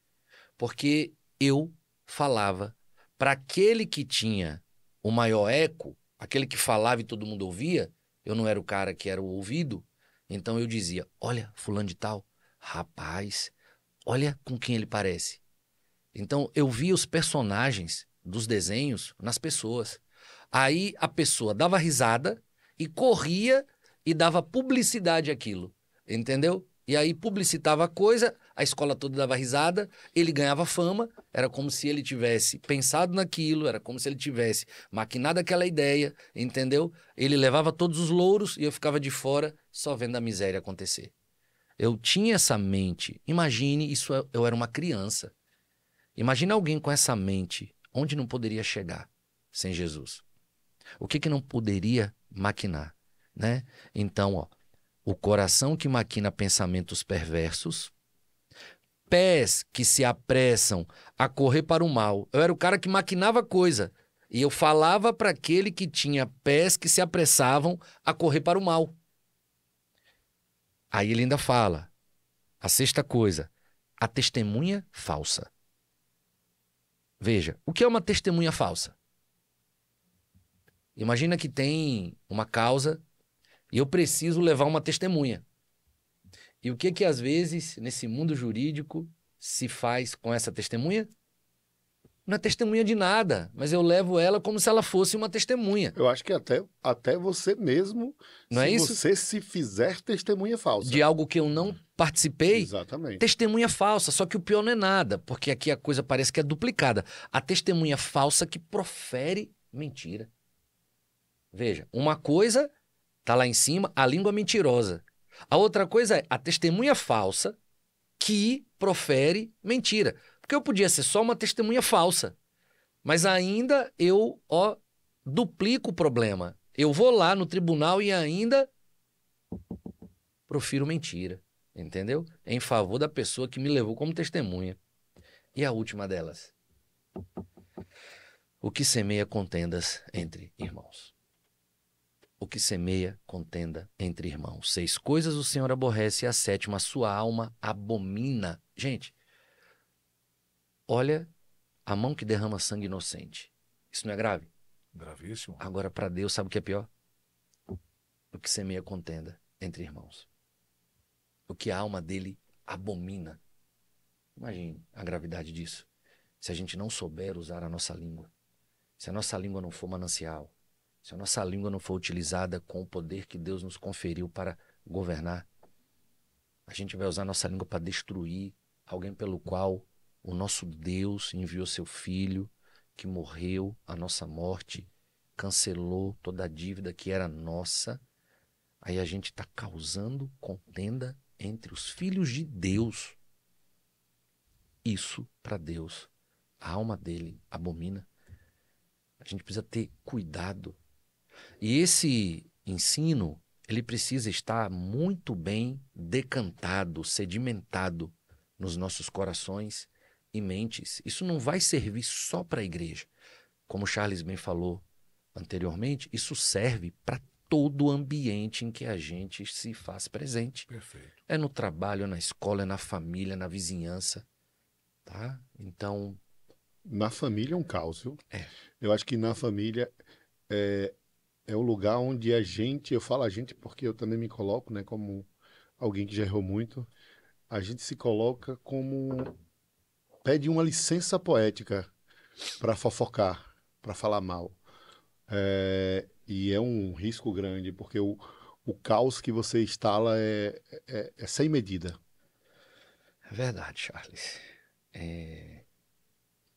Porque eu falava para aquele que tinha o maior eco, aquele que falava e todo mundo ouvia, eu não era o cara que era o ouvido, então eu dizia, olha, fulano de tal, rapaz, olha com quem ele parece. Então eu via os personagens dos desenhos nas pessoas. Aí a pessoa dava risada e corria e dava publicidade àquilo, entendeu? E aí publicitava a coisa, a escola toda dava risada, ele ganhava fama, era como se ele tivesse pensado naquilo, era como se ele tivesse maquinado aquela ideia, entendeu? Ele levava todos os louros e eu ficava de fora só vendo a miséria acontecer. Eu tinha essa mente. Imagine, eu era uma criança. Imagina alguém com essa mente, onde não poderia chegar sem Jesus? O que não poderia maquinar, né? Então, ó, o coração que maquina pensamentos perversos, pés que se apressam a correr para o mal. Eu era o cara que maquinava coisa e eu falava para aquele que tinha pés que se apressavam a correr para o mal. Aí ele ainda fala, a sexta coisa, a testemunha falsa. Veja, o que é uma testemunha falsa? Imagina que tem uma causa e eu preciso levar uma testemunha. E o que às vezes, nesse mundo jurídico, se faz com essa testemunha? Não é testemunha de nada, mas eu levo ela como se ela fosse uma testemunha. Eu acho que até você mesmo, não é isso? Você se fizer testemunha falsa. De algo que eu não participei, exatamente. Testemunha falsa. Só que o pior não é nada, porque aqui a coisa parece que é duplicada. A testemunha falsa que profere mentira. Veja, uma coisa tá lá em cima, a língua mentirosa. A outra coisa é a testemunha falsa que profere mentira. Porque eu podia ser só uma testemunha falsa, mas ainda eu, duplico o problema. Eu vou lá no tribunal e ainda profiro mentira, entendeu? Em favor da pessoa que me levou como testemunha. E a última delas. O que semeia contendas entre irmãos. O que semeia contenda entre irmãos. 6 coisas o Senhor aborrece e a 7ª, a sua alma abomina. Gente, olha a mão que derrama sangue inocente. Isso não é grave? Gravíssimo. Agora, para Deus, sabe o que é pior? O que semeia contenda entre irmãos. O que a alma dele abomina. Imagine a gravidade disso. Se a gente não souber usar a nossa língua, se a nossa língua não for manancial, se a nossa língua não for utilizada com o poder que Deus nos conferiu para governar, a gente vai usar a nossa língua para destruir alguém pelo qual o nosso Deus enviou seu Filho, que morreu a nossa morte, cancelou toda a dívida que era nossa. Aí a gente está causando contenda entre os filhos de Deus. Isso, para Deus, a alma dele abomina. A gente precisa ter cuidado. E esse ensino, ele precisa estar muito bem decantado, sedimentado nos nossos corações e mentes. Isso não vai servir só para a igreja. Como Charles bem falou anteriormente, isso serve para todo o ambiente em que a gente se faz presente. Perfeito. É no trabalho, é na escola, é na família, na vizinhança. Tá? Então... Na família é um caos, viu? É. Eu acho que na família é o lugar onde eu falo a gente porque eu também me coloco, né, como alguém que já errou muito, a gente se coloca como... pede uma licença poética para fofocar, para falar mal. E é um risco grande, porque o caos que você instala é sem medida. É verdade, Charles.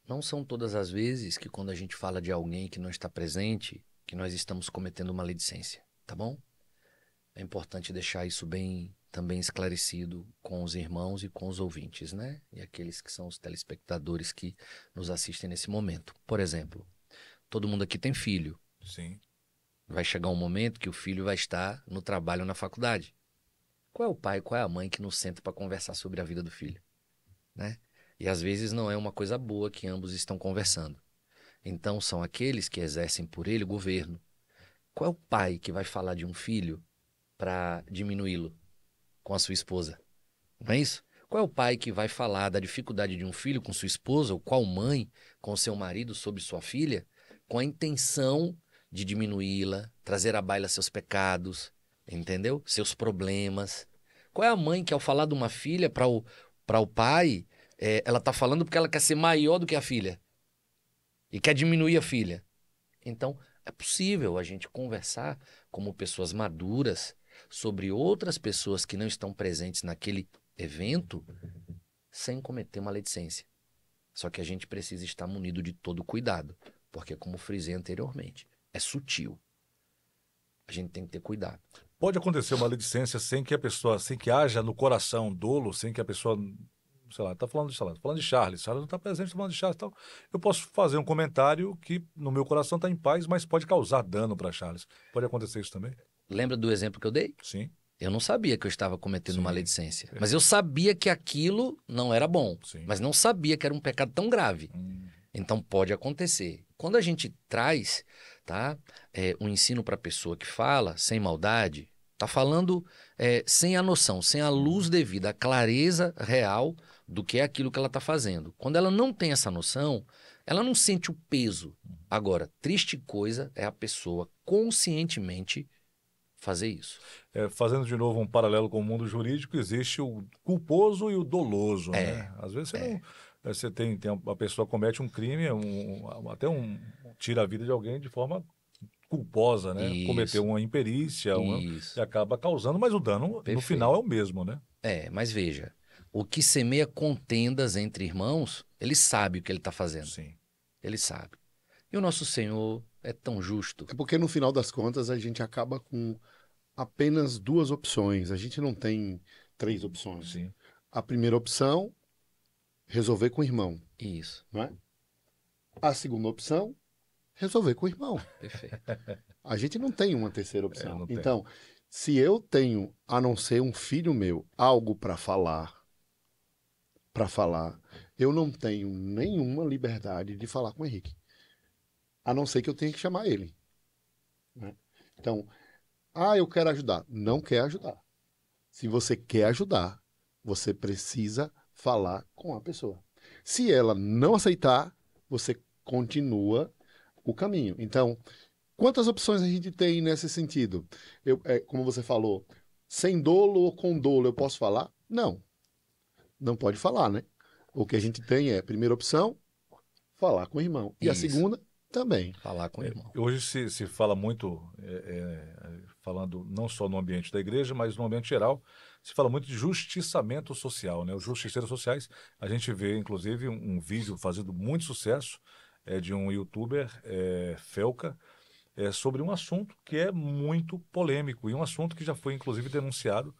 Não são todas as vezes que quando a gente fala de alguém que não está presente, que nós estamos cometendo maledicência, tá bom? É importante deixar isso bem também esclarecido com os irmãos e com os ouvintes, né? E aqueles que são os telespectadores que nos assistem nesse momento. Por exemplo, todo mundo aqui tem filho. Sim. Vai chegar um momento que o filho vai estar no trabalho ou na faculdade. Qual é o pai, qual é a mãe que não senta para conversar sobre a vida do filho, né? E às vezes não é uma coisa boa que ambos estão conversando. Então são aqueles que exercem por ele o governo. Qual é o pai que vai falar de um filho para diminuí-lo com a sua esposa? Não é isso? Qual é o pai que vai falar da dificuldade de um filho com sua esposa, ou qual mãe com seu marido sobre sua filha, com a intenção de diminuí-la, trazer à baila seus pecados, entendeu? Seus problemas. Qual é a mãe que, ao falar de uma filha para o pai, ela está falando porque ela quer ser maior do que a filha e quer diminuir a filha? Então, é possível a gente conversar como pessoas maduras sobre outras pessoas que não estão presentes naquele evento sem cometer maledicência. Só que a gente precisa estar munido de todo cuidado, porque, como frisei anteriormente, é sutil. A gente tem que ter cuidado. Pode acontecer uma maledicência sem que haja no coração dolo, sem que a pessoa, sei lá, falando de Charles não está presente, falando de Charles e tal. Eu posso fazer um comentário que no meu coração está em paz, mas pode causar dano para Charles. Pode acontecer isso também? Lembra do exemplo que eu dei? Sim. Eu não sabia que eu estava cometendo maledicência. É. Mas eu sabia que aquilo não era bom. Sim. Mas não sabia que era um pecado tão grave. Então pode acontecer. Quando a gente traz, tá, um ensino para a pessoa que fala sem maldade, tá falando sem a noção, sem a luz devida, a clareza real do que é aquilo que ela está fazendo. Quando ela não tem essa noção, ela não sente o peso. Agora, triste coisa é a pessoa conscientemente fazer isso. Fazendo de novo um paralelo com o mundo jurídico, existe o culposo e o doloso, né? Às vezes você tem a pessoa comete um crime, tira a vida de alguém de forma culposa, né? Isso. Cometeu uma imperícia e acaba causando, mas o dano no final é o mesmo, né? Mas veja, o que semeia contendas entre irmãos, ele sabe o que ele está fazendo. Sim. Ele sabe. E o nosso Senhor é tão justo. É porque no final das contas a gente acaba com apenas 2 opções. A gente não tem 3 opções. Sim. A primeira opção, resolver com o irmão. Isso. Não é? A segunda opção, resolver com o irmão. Perfeito. A gente não tem uma terceira opção. Então, se eu tenho, a não ser um filho meu, algo para falar, eu não tenho nenhuma liberdade de falar com o Henrique. A não ser que eu tenha que chamar ele. Né? Então, eu quero ajudar. Não quer ajudar. Se você quer ajudar, você precisa falar com a pessoa. Se ela não aceitar, você continua o caminho. Então, quantas opções a gente tem nesse sentido? Como você falou, sem dolo ou com dolo eu posso falar? Não. Não pode falar, né? O que a gente tem é, primeira opção, falar com o irmão. E a segunda, também. Falar com o irmão. Hoje se fala muito, falando não só no ambiente da igreja, mas no ambiente geral, se fala muito de justiçamento social, né? Os justiceiros sociais, a gente vê, inclusive, um vídeo fazendo muito sucesso de um youtuber, Felca, sobre um assunto que é muito polêmico e um assunto que já foi, inclusive, denunciado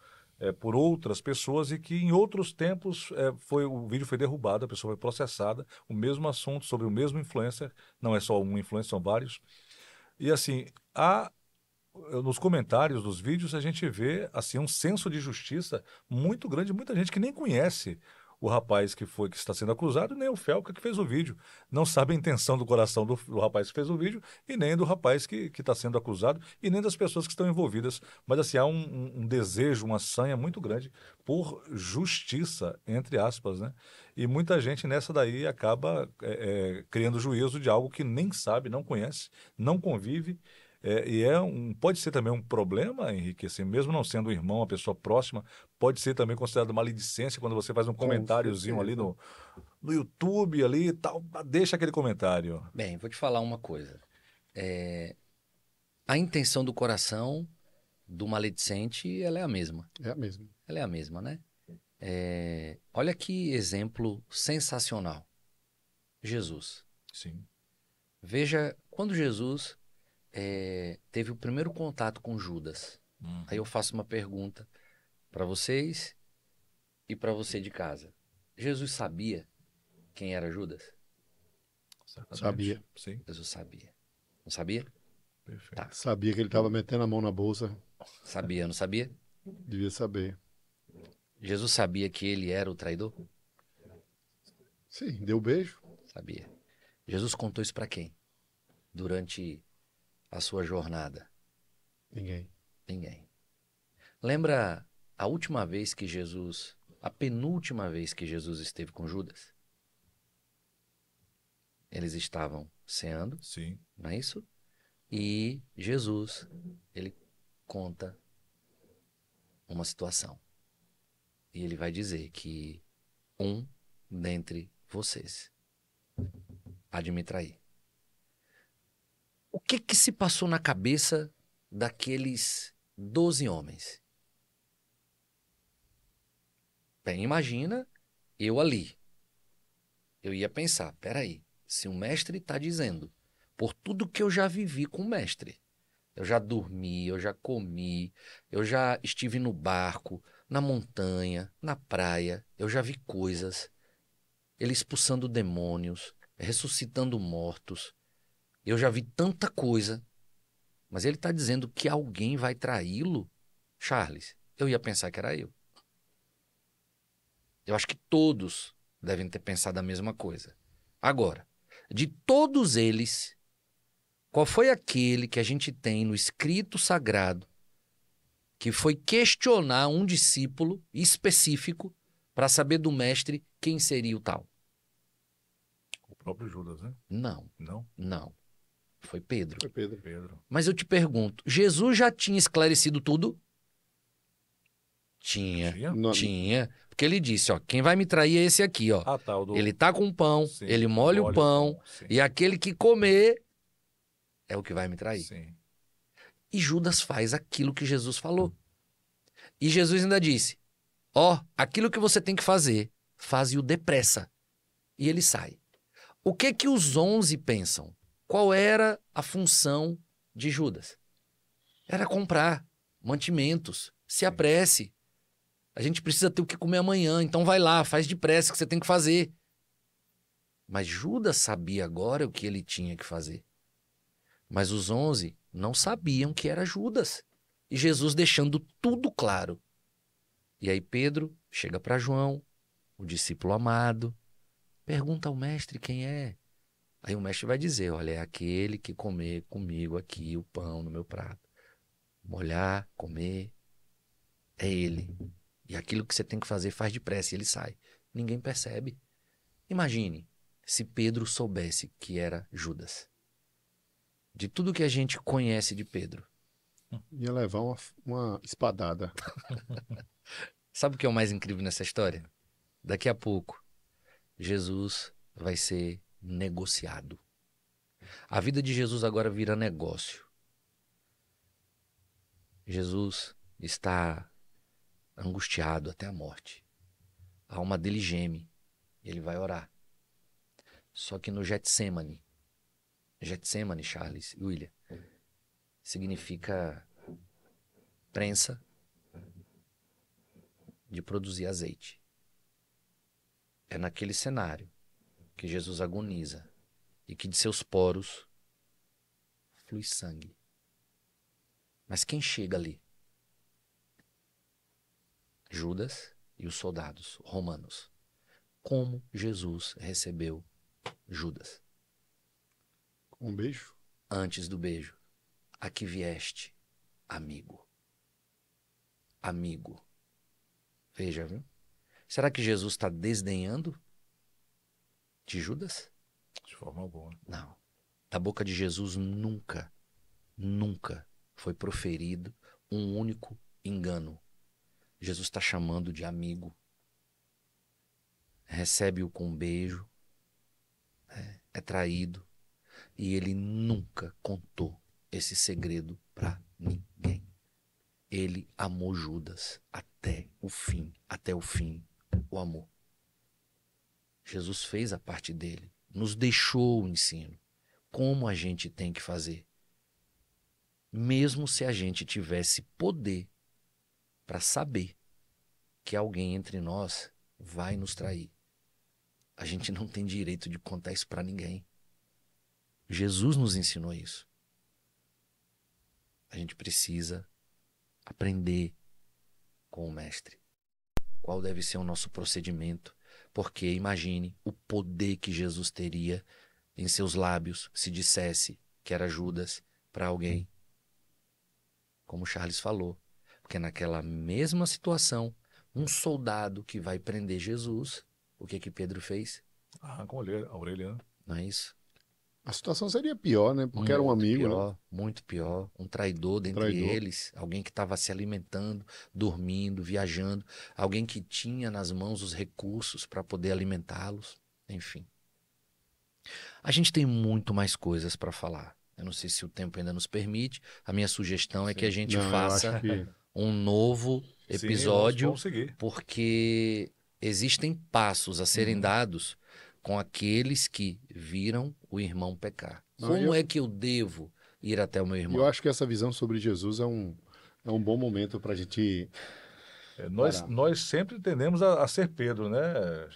por outras pessoas e que em outros tempos o vídeo foi derrubado, a pessoa foi processada, o mesmo assunto sobre o mesmo influencer, não é só um influencer, são vários. E assim, nos comentários dos vídeos a gente vê assim um senso de justiça muito grande, muita gente que nem conhece o rapaz que está sendo acusado, nem o Felca que fez o vídeo. Não sabe a intenção do coração do rapaz que fez o vídeo e nem do rapaz que está sendo acusado e nem das pessoas que estão envolvidas. Mas assim, há um desejo, uma sanha muito grande por justiça, entre aspas, né? E muita gente nessa daí acaba criando juízo de algo que nem sabe, não conhece, não convive. E pode ser também um problema, Henrique, assim, mesmo não sendo um irmão, uma pessoa próxima, pode ser também considerado maledicência quando você faz um comentáriozinho ali no YouTube ali e tal, deixa aquele comentário. Bem, vou te falar uma coisa. A intenção do coração do maledicente, ela é a mesma. É a mesma. Ela é a mesma, né? Olha que exemplo sensacional. Jesus. Sim. Veja, quando Jesus teve o primeiro contato com Judas. Aí eu faço uma pergunta para vocês e para você de casa. Jesus sabia quem era Judas? Sabia. Sim. Jesus sabia. Não sabia? Perfeito. Tá. Sabia que ele estava metendo a mão na bolsa. Sabia, não sabia? Devia saber. Jesus sabia que ele era o traidor? Sim, deu beijo. Sabia. Jesus contou isso para quem? Durante a sua jornada? Ninguém. Ninguém. Lembra a última vez que Jesus, a penúltima vez que Jesus esteve com Judas? Eles estavam ceando, Sim. não é isso? E Jesus, ele conta uma situação. E ele vai dizer que um dentre vocês há de me trair. O que que se passou na cabeça daqueles 12 homens? Bem, imagina eu ali. Eu ia pensar, peraí, se o mestre está dizendo, por tudo que eu já vivi com o mestre, eu já dormi, eu já comi, eu já estive no barco, na montanha, na praia, eu já vi coisas, ele expulsando demônios, ressuscitando mortos, eu já vi tanta coisa, mas ele está dizendo que alguém vai traí-lo? Charles, eu ia pensar que era eu. Eu acho que todos devem ter pensado a mesma coisa. Agora, de todos eles, qual foi aquele que a gente tem no escrito sagrado que foi questionar um discípulo específico para saber do mestre quem seria o tal? O próprio Judas, né? Não, Não? não. Foi Pedro. Foi Pedro. Pedro. Mas eu te pergunto, Jesus já tinha esclarecido tudo? Tinha? Tinha. Porque ele disse, ó, quem vai me trair é esse aqui, ó. Ah, tá. Ele tá com pão, Sim, ele molha o pão, Sim. e aquele que comer é o que vai me trair. Sim. E Judas faz aquilo que Jesus falou. E Jesus ainda disse, ó, aquilo que você tem que fazer, faze-o depressa. E ele sai. O que que os 11 pensam? Qual era a função de Judas? Era comprar mantimentos, se apresse. A gente precisa ter o que comer amanhã, então vai lá, faz depressa que você tem que fazer. Mas Judas sabia agora o que ele tinha que fazer. Mas os 11 não sabiam que era Judas. E Jesus deixando tudo claro. E aí Pedro chega para João, o discípulo amado, pergunta ao mestre quem é. Aí o mestre vai dizer, olha, é aquele que comer comigo aqui o pão no meu prato. Molhar, comer, é ele. E aquilo que você tem que fazer faz depressa e ele sai. Ninguém percebe. Imagine se Pedro soubesse que era Judas. De tudo que a gente conhece de Pedro. Ia levar uma espadada. Sabe o que é o mais incrível nessa história? Daqui a pouco, Jesus vai ser negociado. A vida de Jesus agora vira negócio. Jesus está angustiado até a morte. A alma dele geme. Ele vai orar. Só que no Getsemane, Charles e William, significa prensa de produzir azeite. É naquele cenário que Jesus agoniza e que de seus poros flui sangue. Mas quem chega ali? Judas e os soldados romanos. Como Jesus recebeu Judas? Com um beijo? Antes do beijo. Aqui vieste, amigo. Amigo. Veja, viu? Será que Jesus está desdenhando de Judas? De forma alguma. Não. Da boca de Jesus nunca foi proferido um único engano. Jesus está chamando de amigo. Recebe-o com um beijo. É traído. E ele nunca contou esse segredo para ninguém. Ele amou Judas até o fim. Até o fim, o amor. Jesus fez a parte dele. Nos deixou o ensino. Como a gente tem que fazer. Mesmo se a gente tivesse poder para saber que alguém entre nós vai nos trair. A gente não tem direito de contar isso para ninguém. Jesus nos ensinou isso. a gente precisa aprender com o mestre. Qual deve ser o nosso procedimento? Porque imagine o poder que Jesus teria em seus lábios se dissesse que era Judas para alguém. Como Charles falou. Porque naquela mesma situação, um soldado que vai prender Jesus, o que Pedro fez? Arranca a orelha, né? Não é isso? A situação seria pior, né? Porque era um amigo, pior, né? Muito pior. Um traidor dentre eles. Alguém que estava se alimentando, dormindo, viajando. Alguém que tinha nas mãos os recursos para poder alimentá-los. Enfim. A gente tem muito mais coisas para falar. Eu não sei se o tempo ainda nos permite. A minha sugestão é que a gente faça um novo episódio. Sim, porque existem passos a serem dados com aqueles que viram o irmão pecar. Como é que eu devo ir até o meu irmão? Eu acho que essa visão sobre Jesus é um bom momento para a gente... Nós sempre tendemos a ser Pedro, né?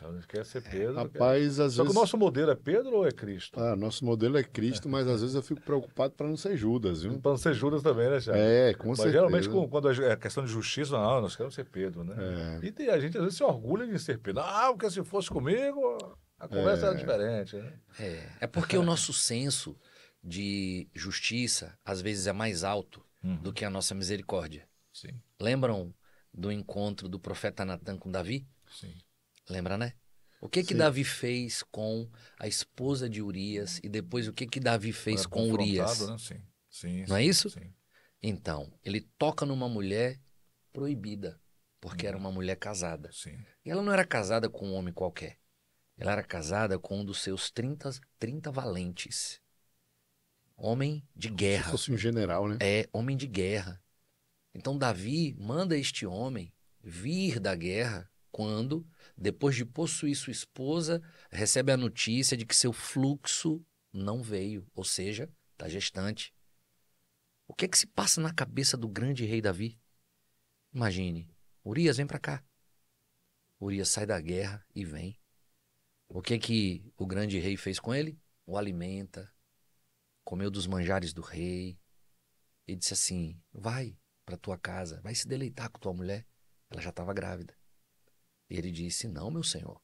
A gente quer ser Pedro. Rapaz, às Só que vezes... o nosso modelo é Pedro ou é Cristo? Nosso modelo é Cristo, mas às vezes eu fico preocupado para não ser Judas, viu? Para não ser Judas também, né, Thiago? Com certeza. Mas geralmente, quando é questão de justiça, nós queremos ser Pedro, né? E a gente às vezes se orgulha de ser Pedro. Porque se fosse comigo, a conversa era diferente, né? É porque o nosso senso de justiça, às vezes, é mais alto do que a nossa misericórdia. Sim. Lembram do encontro do profeta Natan com Davi? Sim. Lembra, né? O que Davi fez com a esposa de Urias e depois o que Davi fez com Urias? Né? Sim, não é isso? Sim. Então, ele toca numa mulher proibida, porque era uma mulher casada. Sim. E ela não era casada com um homem qualquer. Ela era casada com um dos seus 30 valentes. Homem de guerra. Se fosse um general, né? Homem de guerra. Então Davi manda este homem vir da guerra quando, depois de possuir sua esposa, recebe a notícia de que seu fluxo não veio, ou seja, está gestante. O que se passa na cabeça do grande rei Davi? Imagine, Urias, vem para cá. Urias sai da guerra e vem. O que o grande rei fez com ele? O alimenta, comeu dos manjares do rei e disse assim, vai para tua casa, vai se deleitar com tua mulher. Ela já estava grávida. E ele disse, não, meu senhor,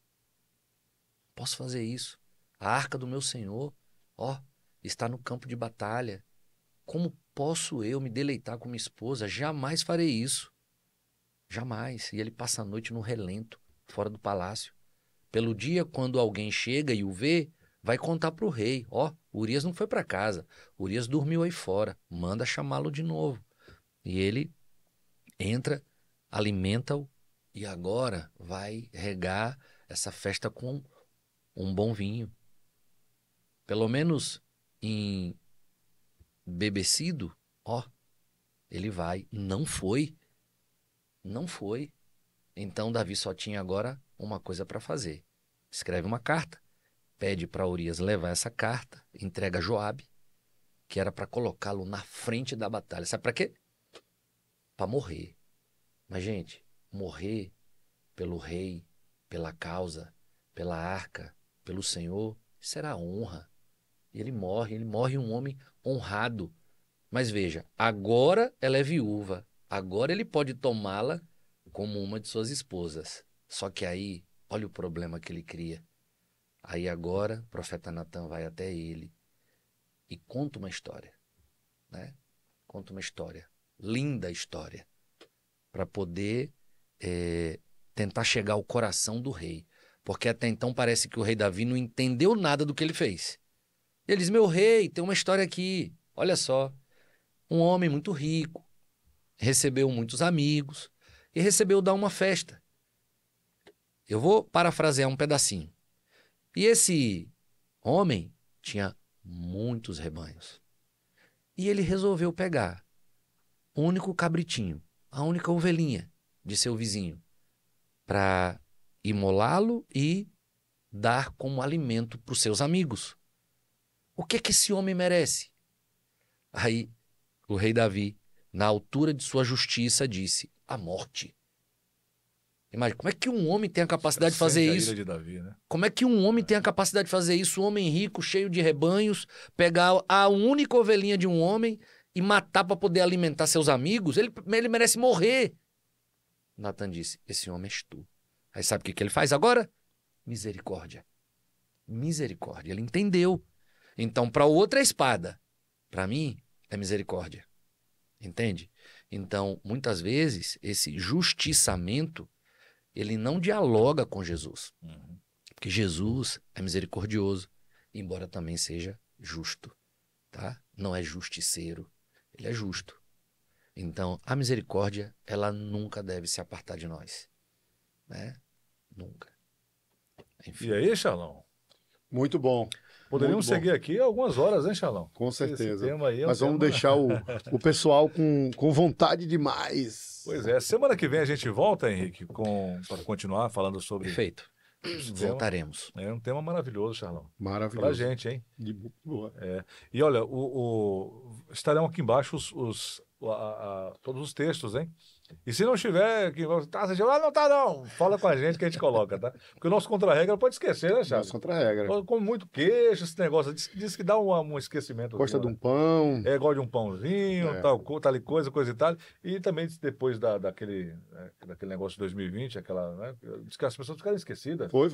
posso fazer isso. A arca do meu senhor, está no campo de batalha. Como posso eu me deleitar com minha esposa? Jamais farei isso. Jamais. E ele passa a noite no relento, fora do palácio. Pelo dia, quando alguém chega e o vê, vai contar para o rei. Urias não foi para casa. Urias dormiu aí fora. Manda chamá-lo de novo. E ele entra, alimenta-o e agora vai regar essa festa com um bom vinho. Pelo menos embebecido, ele vai. Não foi. Não foi. Então Davi só tinha agora uma coisa para fazer. Escreve uma carta, pede para Urias levar essa carta, entrega a Joabe, que era para colocá-lo na frente da batalha. Sabe para quê? Para morrer. Mas, gente, morrer pelo rei, pela causa, pela arca, pelo Senhor, isso era honra. E ele morre um homem honrado. Mas veja, agora ela é viúva, agora ele pode tomá-la como uma de suas esposas. Só que aí, olha o problema que ele cria. Aí agora, o profeta Natan vai até ele e conta uma história, né? Conta uma história, linda história, para poder tentar chegar ao coração do rei. Porque até então parece que o rei Davi não entendeu nada do que ele fez. Ele diz, meu rei, tem uma história aqui, olha só. Um homem muito rico, recebeu muitos amigos e resolveu dar uma festa. Eu vou parafrasear um pedacinho. E esse homem tinha muitos rebanhos. E ele resolveu pegar o único cabritinho, a única ovelhinha de seu vizinho, para imolá-lo e dar como alimento para os seus amigos. O que esse homem merece? Aí o rei Davi, na altura de sua justiça, disse, a morte. Imagina, como é que um homem tem a capacidade de fazer isso? De Davi, né? Como é que um homem tem a capacidade de fazer isso? Um homem rico, cheio de rebanhos, pegar a única ovelhinha de um homem e matar para poder alimentar seus amigos, ele merece morrer. Natan disse, esse homem és tu. Aí sabe o que ele faz agora? Misericórdia. Misericórdia. Ele entendeu. Então, para o outro é espada. Para mim, é misericórdia. Entende? Então, muitas vezes, esse justiçamento, ele não dialoga com Jesus. Porque Jesus é misericordioso, embora também seja justo. Tá? Não é justiceiro. Ele é justo. Então, a misericórdia, ela nunca deve se apartar de nós. Né? Nunca. Enfim. E aí, Charlão? Muito bom. Poderíamos seguir aqui algumas horas, hein, Charlão? Com certeza. Esse tema aí Mas vamos deixar o pessoal com vontade demais. Pois é. Semana que vem a gente volta, Henrique, para continuar falando sobre... Perfeito. Voltaremos. É um tema maravilhoso, Charlão. Maravilhoso. Pra gente, hein? De boa. É. E olha, estarão aqui embaixo todos os textos, hein? E se não estiver, não tá não, fala com a gente que a gente coloca, tá? Porque o nosso contra-regra pode esquecer, né, Charles? Nosso contra-regra. Com muito queijo, esse negócio, diz que dá um esquecimento. Gosta de um pão. Gosta de um pãozinho, tal coisa e tal. E também depois daquele negócio de 2020, né? Diz que as pessoas ficaram esquecidas. Foi.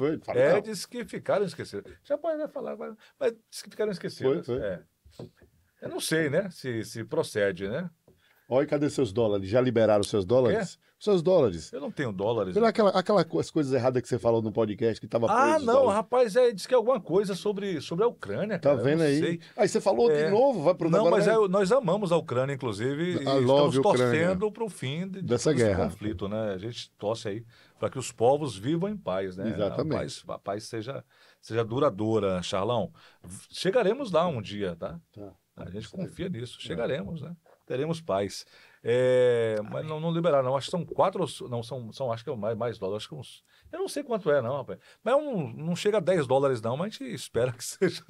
Diz que ficaram esquecidas. Já pode falar, mas diz que ficaram esquecidas. Foi. Eu não sei, né, se procede, né? Olha, cadê seus dólares? Já liberaram seus dólares? Seus dólares. Eu não tenho dólares. Pela aquelas coisas erradas que você falou no podcast que estava preso. Não, rapaz, disse que é alguma coisa sobre a Ucrânia, cara. Tá vendo aí? Sei. Aí você falou de novo, vai pro Não, mas nós amamos a Ucrânia, inclusive, e estamos torcendo para o fim dessa guerra. Conflito, né? A gente torce aí para que os povos vivam em paz, né? Exatamente. A paz seja duradoura, Charlão. Chegaremos lá um dia, tá? A gente confia nisso. Chegaremos, né? Teremos paz. Mas não liberaram, não. Acho que são 4, não, são acho que é mais dólares. Acho que eu não sei quanto é, não, rapaz. Mas não chega a 10 dólares, não, mas a gente espera que seja.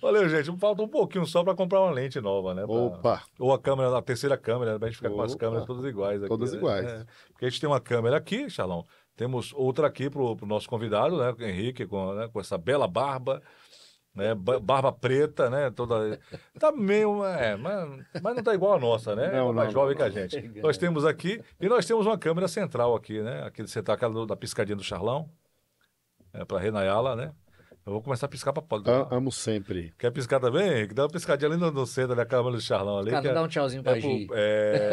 Valeu, gente. Falta um pouquinho só para comprar uma lente nova, né? Opa! Ou a terceira câmera, para a gente ficar com as câmeras todas iguais aqui. Todas iguais. Né? Porque a gente tem uma câmera aqui, Charlão. Temos outra aqui para o nosso convidado, né? O Henrique, com essa bela barba. Né? Barba preta, né? Toda... Tá meio... mas não tá igual a nossa, né? Não, mais jovem que a gente. Nós temos aqui, e nós temos uma câmera central aqui, né? Aqui você tá aquela da piscadinha do Charlão, para Renayala, né? Eu vou começar a piscar para amo sempre. Quer piscar também, Henrique? Dá uma piscadinha ali no centro da câmera do Charlão ali. Cara, dá um tchauzinho pra Gi.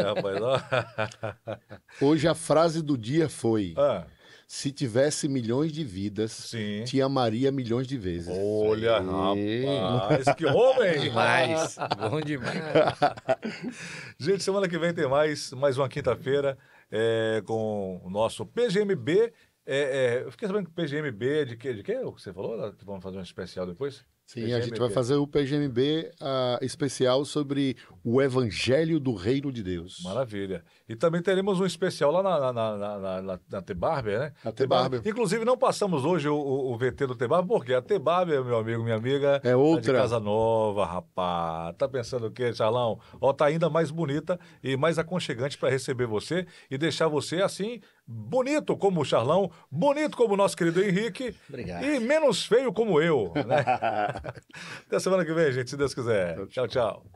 Rapaz, ó. Hoje a frase do dia foi... Se tivesse milhões de vidas, sim, te amaria milhões de vezes. Olha, rapaz, que homem! Demais, bom demais. Gente, semana que vem tem mais uma quinta-feira com o nosso PGMB. Eu fiquei sabendo que o PGMB é de quê? De quê? O que você falou? Vamos fazer um especial depois? Sim, PGMB. A gente vai fazer o PGMB especial sobre o Evangelho do Reino de Deus. Maravilha. E também teremos um especial lá na T-Barber, né? Na T-Barber. Inclusive, não passamos hoje o VT do T-Barber, porque a T-Barber, meu amigo, minha amiga, é outra. De Casa Nova, rapaz. Tá pensando o quê, Charlão? Tá ainda mais bonita e mais aconchegante para receber você e deixar você assim, bonito como o Charlão, bonito como o nosso querido Henrique. Obrigado. E menos feio como eu, né? Até semana que vem, gente, se Deus quiser. Tchau, tchau.